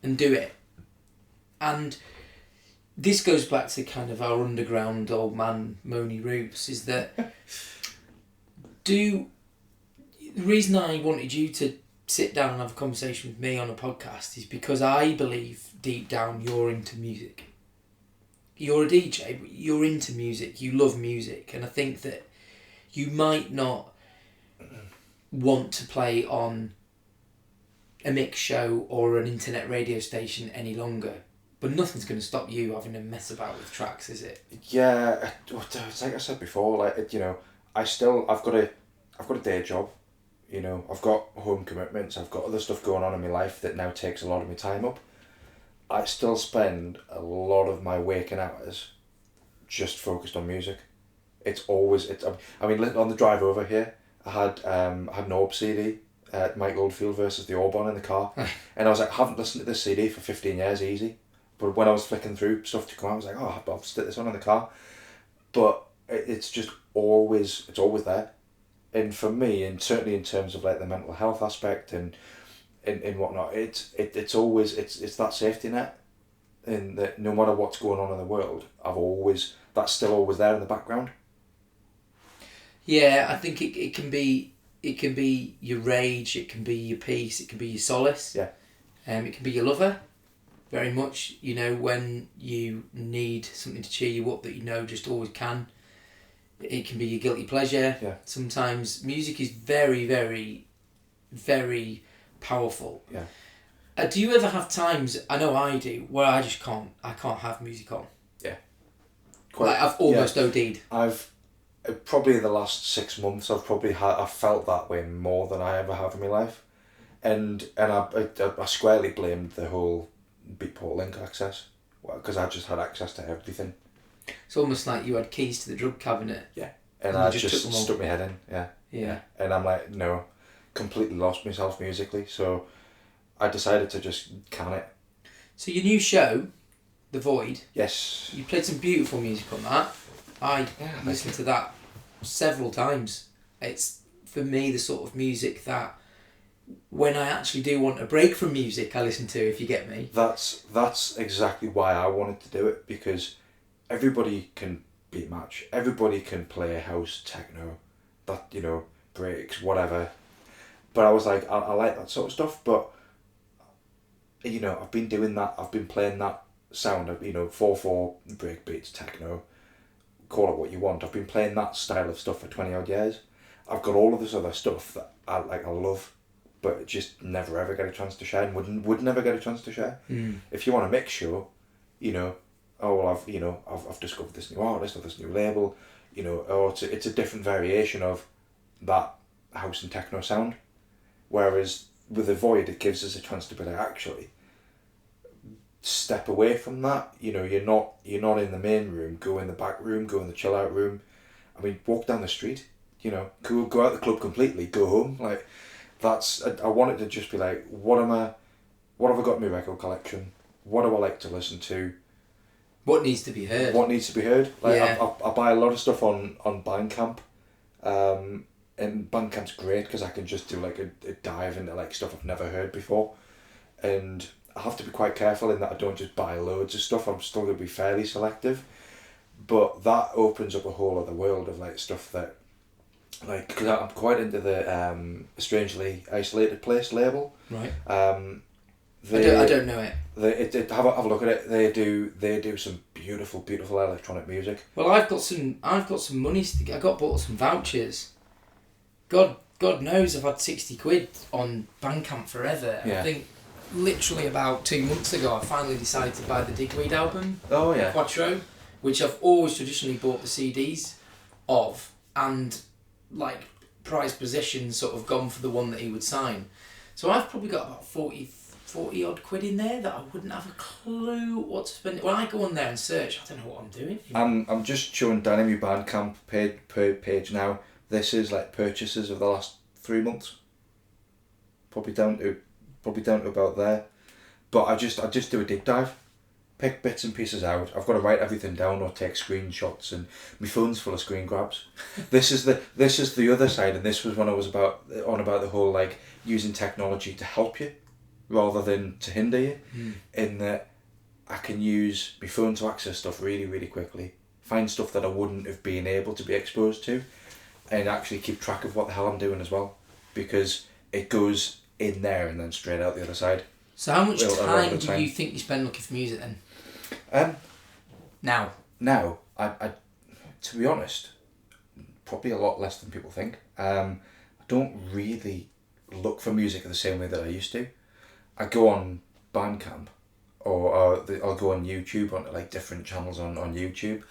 and do it. And this goes back to kind of our underground old man moany roots, is that the reason I wanted you to sit down and have a conversation with me on a podcast is because I believe deep down you're into music. You're a DJ, but you're into music, you love music, and I think that you might not want to play on a mix show or an internet radio station any longer. But nothing's going to stop you having to mess about with tracks, is it? Yeah, it's like I said before. Like I've got a day job. I've got home commitments. I've got other stuff going on in my life that now takes a lot of my time up. I still spend a lot of my waking hours just focused on music. I mean, on the drive over here, I had an Orb CD, Mike Oldfield versus the Orb in the car, and I was like, I haven't listened to this CD for 15 years easy. But when I was flicking through stuff to come out, I was like, oh, I'll stick this on in the car. But it's always there. And for me, and certainly in terms of like the mental health aspect and whatnot, it's that safety net. And that no matter what's going on in the world, that's still always there in the background. Yeah, I think it can be your rage, it can be your peace, it can be your solace. Yeah. It can be your lover. Very much, when you need something to cheer you up that just always can. It can be your guilty pleasure. Yeah. Sometimes music is very, very, very powerful. Yeah. Do you ever have times, I know I do, where I can't have music on? Yeah. I've almost OD'd. I've probably in the last 6 months, I've felt that way more than I ever have in my life. And I squarely blamed the whole Beatport link access, because I just had access to everything. It's almost like you had keys to the drug cabinet. Yeah, and I just stuck my head in. Yeah. And I'm like, no, completely lost myself musically. So I decided to just can it. So your new show, The Void. Yes. You played some beautiful music on that. I listened to that several times. It's for me the sort of music that, when I actually do want a break from music, I listen to, if you get me. That's exactly why I wanted to do it, because everybody can beat match. Everybody can play house, techno, that, breaks, whatever. But I was like, I like that sort of stuff, but, I've been doing that, I've been playing that sound of, 4/4, break beats, techno, call it what you want. I've been playing that style of stuff for 20 odd years. I've got all of this other stuff that I love, but just never ever get a chance to share, and would never get a chance to share. If you want a mix show, I've discovered this new artist or this new label, or it's a different variation of that house and techno sound. Whereas with The Void, it gives us a chance to be like, actually step away from that. You're not in the main room, go in the back room, go in the chill out room. I mean, walk down the street. you know, go out the club completely, go home. Like, I want it to just be like, what have I got in my record collection? What do I like to listen to? What needs to be heard? Like, Yeah. I buy a lot of stuff on Bandcamp. And Bandcamp's great because I can just do like a dive into like stuff I've never heard before. And I have to be quite careful in that I don't just buy loads of stuff. I'm still going to be fairly selective. But that opens up a whole other world of like stuff that, like, because I'm quite into the Strangely Isolated Place label. Right. I don't know it. Have a look at it. They do some beautiful electronic music. Well, I've got some money. I got bought some vouchers. God knows I've had 60 quid on Bandcamp forever. Yeah. I think literally about 2 months ago I finally decided to buy the Digweed album. Oh yeah. Quattro, which I've always traditionally bought the CDs of, and like prized possession sort of gone for the one that he would sign. So I've probably got about 40 odd quid in there that I wouldn't have a clue what to spend. When I go on there and search, I don't know what I'm doing. I'm just showing Danny my Bandcamp page now. This is like purchases of the last 3 months. Probably down to about there. But I just do a deep dive. Pick bits and pieces out. I've got to write everything down or take screenshots, and my phone's full of screen grabs. This is the other side, and this was when I was about the whole like using technology to help you rather than to hinder you. In that I can use my phone to access stuff really, really quickly, find stuff that I wouldn't have been able to be exposed to, and actually keep track of what the hell I'm doing as well, because it goes in there and then straight out the other side. So how much time do you think you spend looking for music then? Now, I to be honest, probably a lot less than people think. I don't really look for music the same way that I used to. I go on Bandcamp, or I'll go on YouTube onto like different channels on YouTube,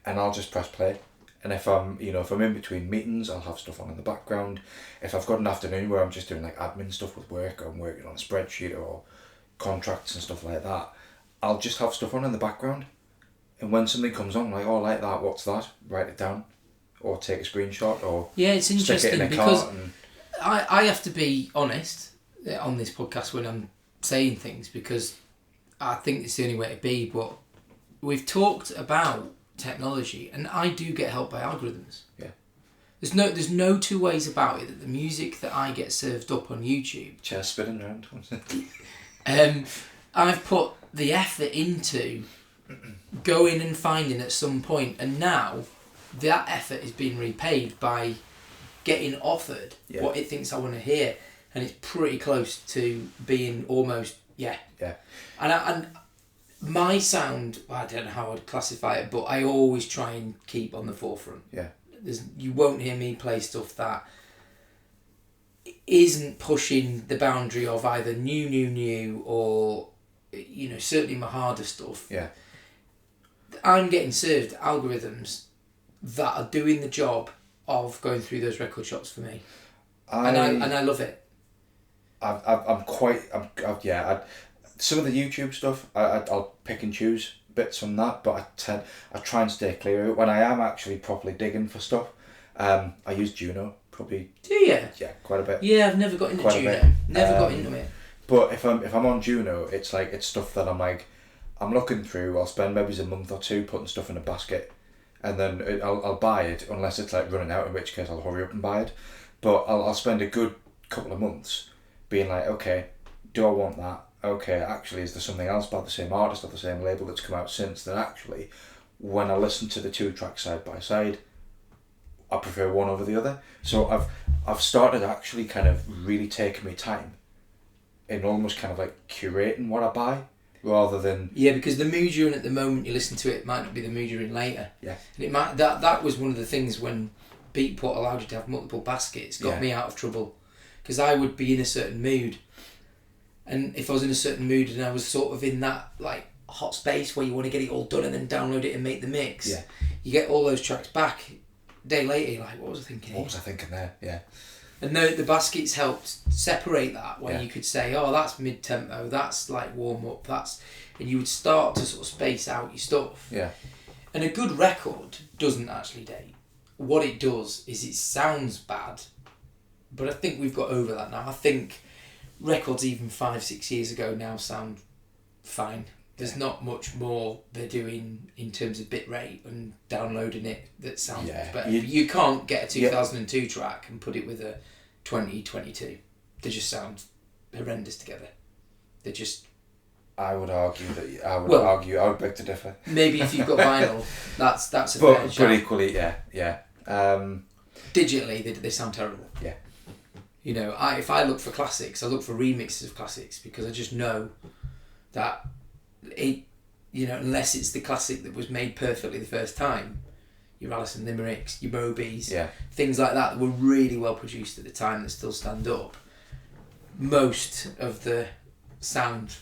and I'll just press play. And if I'm in between meetings, I'll have stuff on in the background. If I've got an afternoon where I'm just doing like admin stuff with work, or I'm working on a spreadsheet or contracts and stuff like that, I'll just have stuff on in the background. And when something comes on, I'm like, oh, I like that, what's that? Write it down, or take a screenshot, or yeah, it's interesting stick it in a because cart and... I have to be honest on this podcast when I'm saying things, because I think it's the only way to be. But we've talked about technology, and I do get helped by algorithms. Yeah. There's no two ways about it that the music that I get served up on YouTube, chair spinning around. I've put the effort into going and finding at some point, and now that effort is being repaid by getting offered what it thinks I want to hear, and it's pretty close to being almost and my sound, I don't know how I'd classify it, but I always try and keep on the forefront. You won't hear me play stuff that isn't pushing the boundary of either new or certainly my harder stuff. I'm getting served algorithms that are doing the job of going through those record shops for me, and I love it. Some of the YouTube stuff I'll pick and choose bits from that, but I try and stay clear of it. When I am actually properly digging for stuff, I use Juno probably. Do you? Yeah, quite a bit. Yeah, I've never got into Juno. Got into it. But if I'm on Juno, it's like it's stuff that I'm looking through. I'll spend maybe a month or two putting stuff in a basket, and then I'll buy it unless it's like running out, in which case I'll hurry up and buy it. But I'll spend a good couple of months being like, okay, do I want that? Okay, actually, is there something else by the same artist or the same label that's come out since that actually, when I listen to the two tracks side by side, I prefer one over the other. So I've started actually kind of really taking my time in almost kind of like curating what I buy, rather than... Yeah, because the mood you're in at the moment you listen to it might not be the mood you're in later. Yeah. And it might that was one of the things when Beatport allowed you to have multiple baskets, got me out of trouble. Because I would be in a certain mood. And if I was in a certain mood and I was sort of in that like hot space where you want to get it all done and then download it and make the mix, you get all those tracks back a day later, you're like, what was I thinking? What was I thinking there? Yeah. And the baskets helped separate that, where you could say, oh, that's mid-tempo, that's like warm-up, and you would start to sort of space out your stuff. Yeah. And a good record doesn't actually date. what it does is it sounds bad, but I think we've got over that now. I think records even 5-6 years ago now sound fine. There's not much more they're doing in terms of bit rate and downloading it that sounds much better. You can't get a 2002 track and put it with a 2022. They just sound horrendous together. They just... I would argue that... I would beg to differ. Maybe if you've got vinyl, that's a fair shout. But equally, yeah. Digitally, they sound terrible. Yeah. You know, if I look for classics, I look for remixes of classics because I just know that it, you know, unless it's the classic that was made perfectly the first time, your Alison Limericks, your Mobies, things like that were really well produced at the time that still stand up. Most of the sound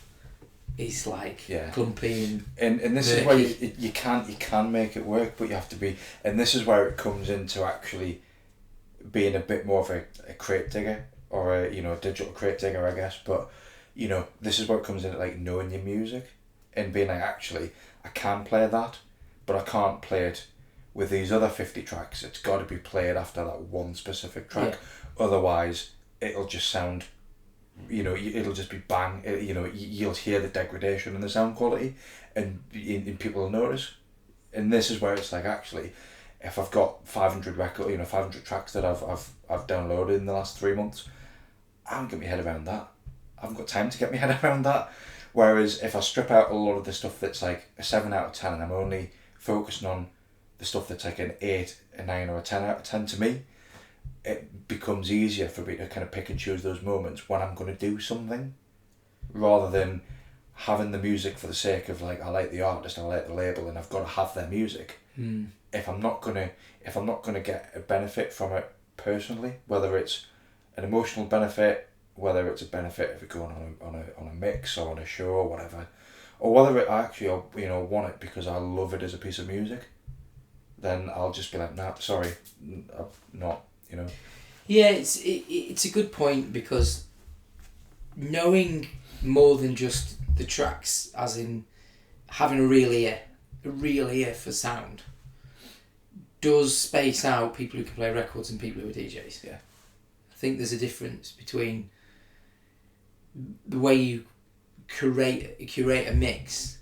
is like clumpy and this murky. is where you can make it work, but you have to be, and this is where it comes into actually being a bit more of a crate digger or a digital crate digger, I guess. But this is where it comes into like knowing your music and being like, actually I can play that, but I can't play it with these other 50 tracks. It's got to be played after that one specific track, otherwise it'll just sound, it'll just be bang. You'll hear the degradation in the sound quality, and people will notice. And this is where it's like, actually, if I've got 500 tracks that I've downloaded in the last 3 months, I haven't got my head around that. I haven't got time to get my head around that. Whereas if I strip out a lot of the stuff that's like a 7 out of 10, and I'm only focusing on the stuff that's like an 8, a 9 or a 10 out of 10 to me, it becomes easier for me to kind of pick and choose those moments when I'm going to do something, rather than having the music for the sake of like, I like the artist, I like the label, and I've got to have their music. If I'm not gonna get a benefit from it personally, whether it's an emotional benefit, whether it's a benefit of it going on a mix or on a show or whatever, or whether it actually want it because I love it as a piece of music, then I'll just be like, nah, sorry, I'm not. Yeah, it's a good point, because knowing more than just the tracks, as in having a real ear for sound, does space out people who can play records and people who are DJs. Yeah. I think there's a difference between the way you curate a mix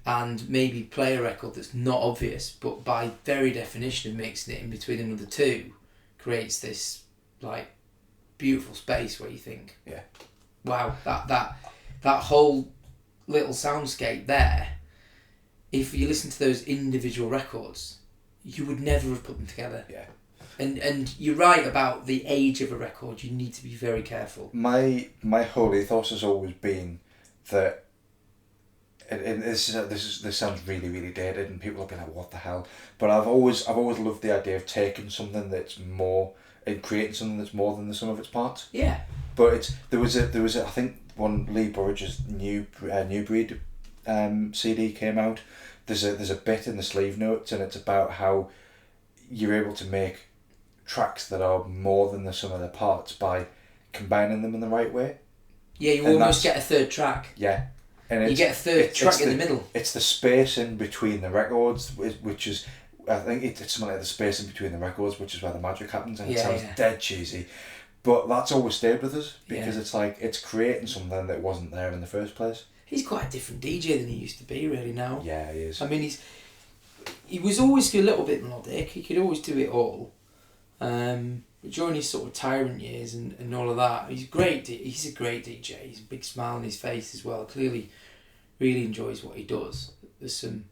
and maybe play a record that's not obvious, but by very definition of mixing it in between another two creates this like beautiful space where you think, wow, that whole little soundscape there, if you listen to those individual records, you would never have put them together. Yeah. And you're right about the age of a record. You need to be very careful. My whole ethos has always been that, and this sounds really, really dated, and people will be like, what the hell? But I've always loved the idea of taking something that's more and creating something that's more than the sum of its parts. Yeah. But there was a I think when Lee Burridge's New Breed CD came out, there's a bit in the sleeve notes, and it's about how you're able to make tracks that are more than the sum of their parts by combining them in the right way. Yeah, you almost get a third track. Yeah. And you get a third track in the middle. It's the space in between the records, which is, I think it's something like the space in between the records, which is where the magic happens, and it sounds dead cheesy. But that's always stayed with us, because it's like, it's creating something that wasn't there in the first place. He's quite a different DJ than he used to be, really, now. Yeah, he is. I mean, he was always a little bit melodic. He could always do it all. But during his sort of tyrant years and all of that, he's great. He's a great DJ. He's a big smile on his face as well. Clearly, really enjoys what he does. There's some,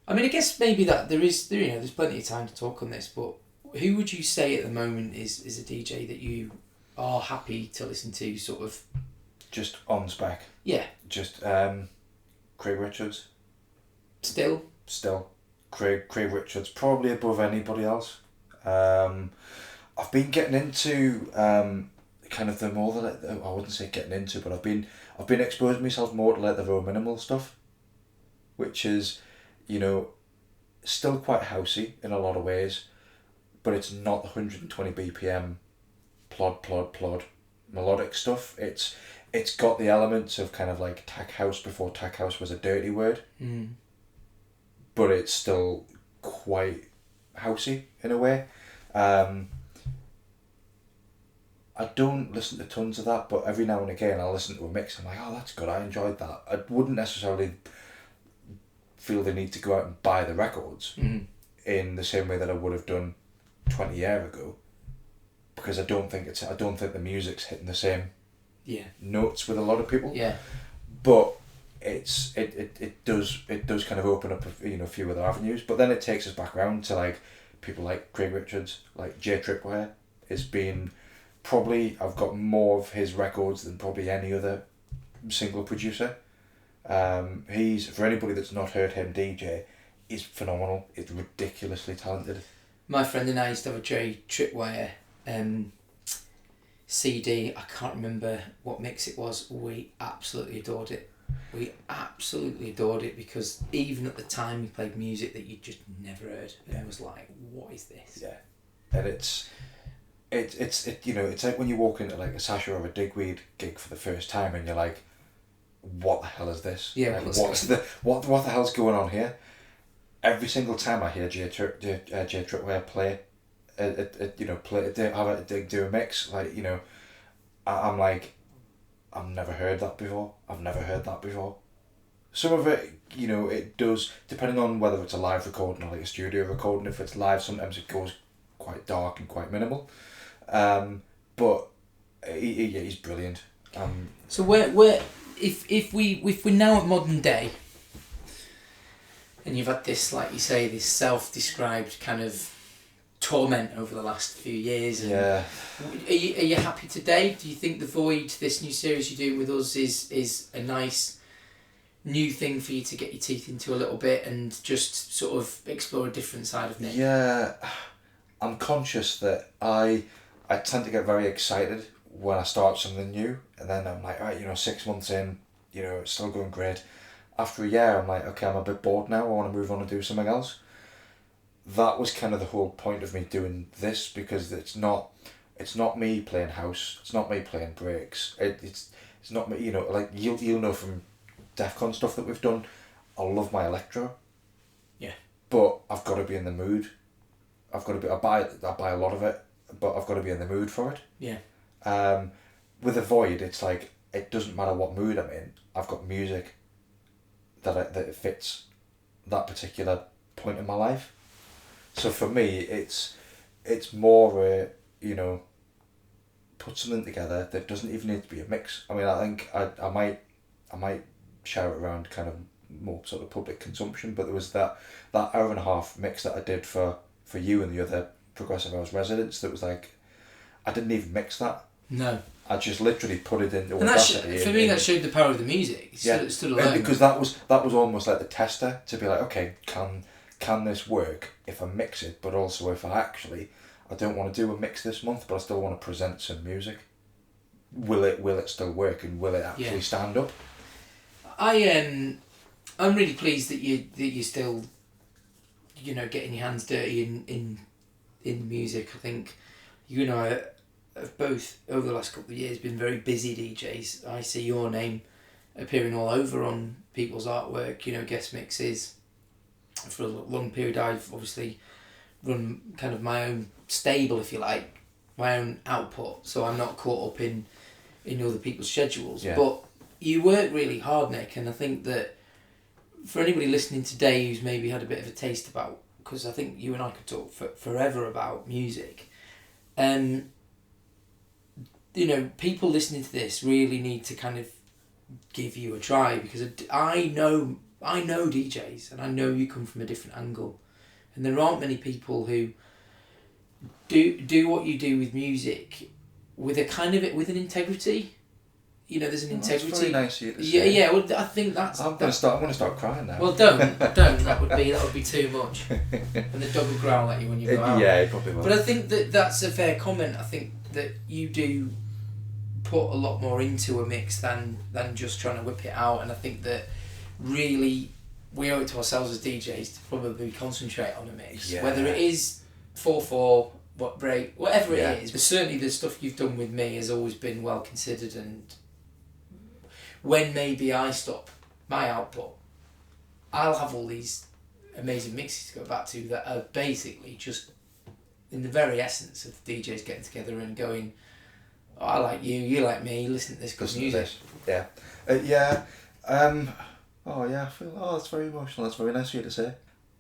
I mean, I guess maybe that there's plenty of time to talk on this. But who would you say at the moment is a DJ that you are happy to listen to, sort of? Just on spec. Yeah. Just Craig Richards. Still. Craig Richards, probably above anybody else. I've been getting into kind of the more that I wouldn't say getting into, but I've been exposing myself more to like the raw minimal stuff, which is, still quite housey in a lot of ways, but it's not the 120 BPM plod melodic stuff. It's got the elements of kind of like tech house before tech house was a dirty word, but it's still quite housey in a way. I don't listen to tons of that, but every now and again I'll listen to a mix. I'm like, oh, that's good. I enjoyed that. I wouldn't necessarily feel the need to go out and buy the records in the same way that I would have done 20 years ago, because I don't think the music's hitting the same notes with a lot of people. Yeah. But it does kind of open up a few other avenues. But then it takes us back around to like people like Craig Richards, like J Tripwire is being. Probably I've got more of his records than probably any other single producer. He's, for anybody that's not heard him DJ, he's phenomenal. He's ridiculously talented. My friend and I used to have a J Tripwire CD. I can't remember what mix it was. We absolutely adored it. Because even at the time he played music that you just never heard. And I was like, what is this? Yeah. And it's like when you walk into like a Sasha or a Digweed gig for the first time and you're like, what the hell is this? Yeah, like, what the hell's going on here? Every single time I hear J Tripwire play, do a mix, like, I'm like, I've never heard that before. Some of it, it does, depending on whether it's a live recording or like a studio recording. If it's live, sometimes it goes quite dark and quite minimal. But he's brilliant. So if we're now at modern day, and you've had this, like you say, this self-described kind of torment over the last few years, and are you happy today? Do you think The Void, this new series you're doing with us, is a nice new thing for you to get your teeth into a little bit and just sort of explore a different side of Nick? Yeah, I'm conscious that I tend to get very excited when I start something new, and then I'm like, all right, 6 months in, it's still going great. After a year, I'm like, okay, I'm a bit bored now. I want to move on and do something else. That was kind of the whole point of me doing this, because it's not me playing house. It's not me playing breaks. It's not me. Like you'll know from Defcon stuff that we've done. I love my electro. Yeah. But I've got to be in the mood. I buy a lot of it, but I've got to be in the mood for it. Yeah. With The Void, it's like, it doesn't matter what mood I'm in. I've got music that fits that particular point in my life. So for me, it's more put something together that doesn't even need to be a mix. I mean, I think I might share it around kind of more sort of public consumption, but there was that hour and a half mix that I did for you and the other Progressive House residents that was like, I didn't even mix that. No. I just literally put it into Audacity. For me, that showed the power of the music. It stood alone. Because that was almost like the tester, to be like, okay, can this work if I mix it, but also if I don't want to do a mix this month, but I still want to present some music. Will it still work, and will it actually stand up? I'm really pleased that you're still, getting your hands dirty in music. I think have both over the last couple of years been very busy DJs. I see your name appearing all over on people's artwork, guest mixes. For a long period I've obviously run kind of my own stable, if you like, my own output, so I'm not caught up in other people's schedules. Yeah. But you work really hard, Nick, and I think that for anybody listening today who's maybe had a bit of a taste about, because I think you and I could talk forever about music, people listening to this really need to kind of give you a try, because I know DJs, and I know you come from a different angle, and there aren't many people who do what you do with music with an integrity. There's an integrity. That's very nice of you to say. Yeah. Well, I think that's. I'm gonna start crying now. Well, don't. That would be too much. And the dog will growl at you when you go out. Yeah, it probably will. But I think that's a fair comment. I think that you do put a lot more into a mix than just trying to whip it out, and I think that really we owe it to ourselves as DJs to probably concentrate on a mix, whether it is 4/4, whatever it is. But certainly the stuff you've done with me has always been well considered, and when maybe I stop my output, I'll have all these amazing mixes to go back to that are basically just in the very essence of the DJs getting together and going, oh, I like you like me, listen to this good music. Yeah. Oh yeah, I feel, that's very emotional. That's very nice of you to say.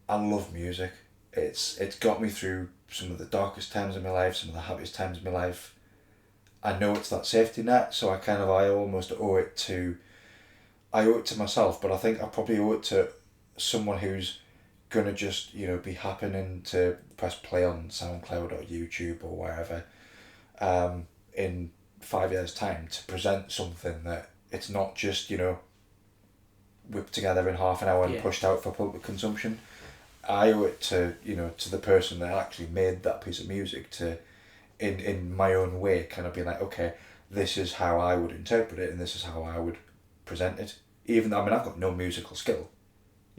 I love music. It's got me through some of the darkest times of my life, some of the happiest times of my life. I know it's that safety net, so I almost owe it to myself, but I think I probably owe it to someone who's gonna just, be happening to press play on SoundCloud or YouTube or wherever, in 5 years' time to present something that it's not just, whipped together in half an hour and pushed out for public consumption. I owe it to, to the person that actually made that piece of music to, in my own way, kind of be like, okay, this is how I would interpret it and this is how I would present it. Even though, I've got no musical skill.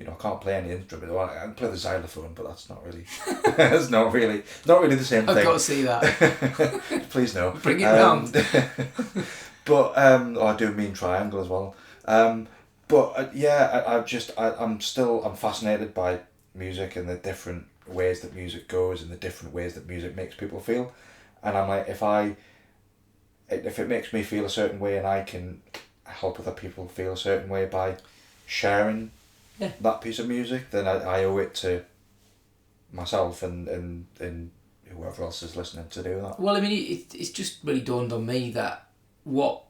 I can't play any instrument. Well, I can play the xylophone, but that's not really, it's not really the same thing. I've got to see that. Please no. Bring it round. But, I do mean triangle as well. I'm fascinated by music and the different ways that music goes and the different ways that music makes people feel. And I'm like, if it makes me feel a certain way and I can help other people feel a certain way by sharing that piece of music, then I owe it to myself and whoever else is listening to do that. Well, it's just really dawned on me that what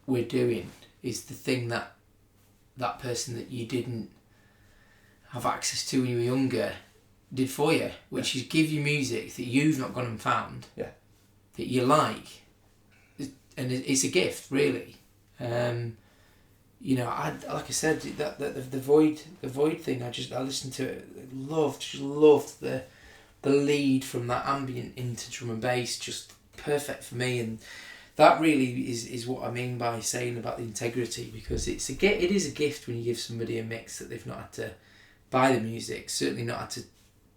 we're doing is the thing that person that you didn't have access to when you were younger did for you, which is give you music that you've not gone and found, that you like, and it's a gift, really. Like I said, that the void thing. I listened to it, loved the lead from that ambient into drum and bass, just perfect for me, and that really is what I mean by saying about the integrity, because it is a gift when you give somebody a mix that they've not had to buy the music, certainly not had to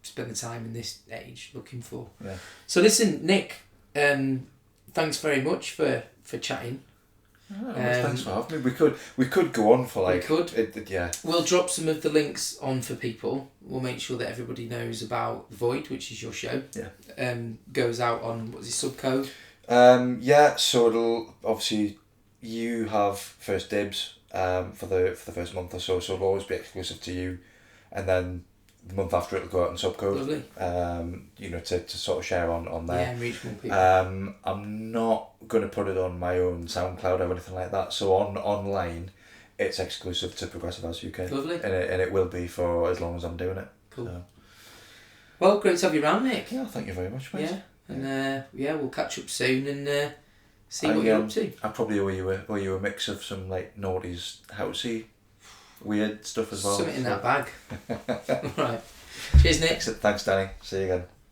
spend the time in this age looking for. Yeah. So listen, Nick, thanks very much for chatting. Thanks for having me. We could go on for like... We could. Yeah. We'll drop some of the links on for people. We'll make sure that everybody knows about The Void, which is your show. Yeah. Goes out on, what's it, Subcode? So it'll... Obviously, you have first dibs for the first month or so it'll always be exclusive to you. And then the month after it'll go out on Subcode. Lovely. To sort of share on there. Yeah, and reach more people. I'm not going to put it on my own SoundCloud or anything like that. So online, it's exclusive to Progressive House UK. Lovely. And it will be for as long as I'm doing it. Cool. So. Well, great to have you around, Nick. Yeah, thank you very much, mate. Yeah, and we'll catch up soon and see what you're up to. I probably owe you a mix of some like noughties, housey, weird stuff as well. Something in that bag. Right. Cheers, Nick. Thanks, Danny. See you again.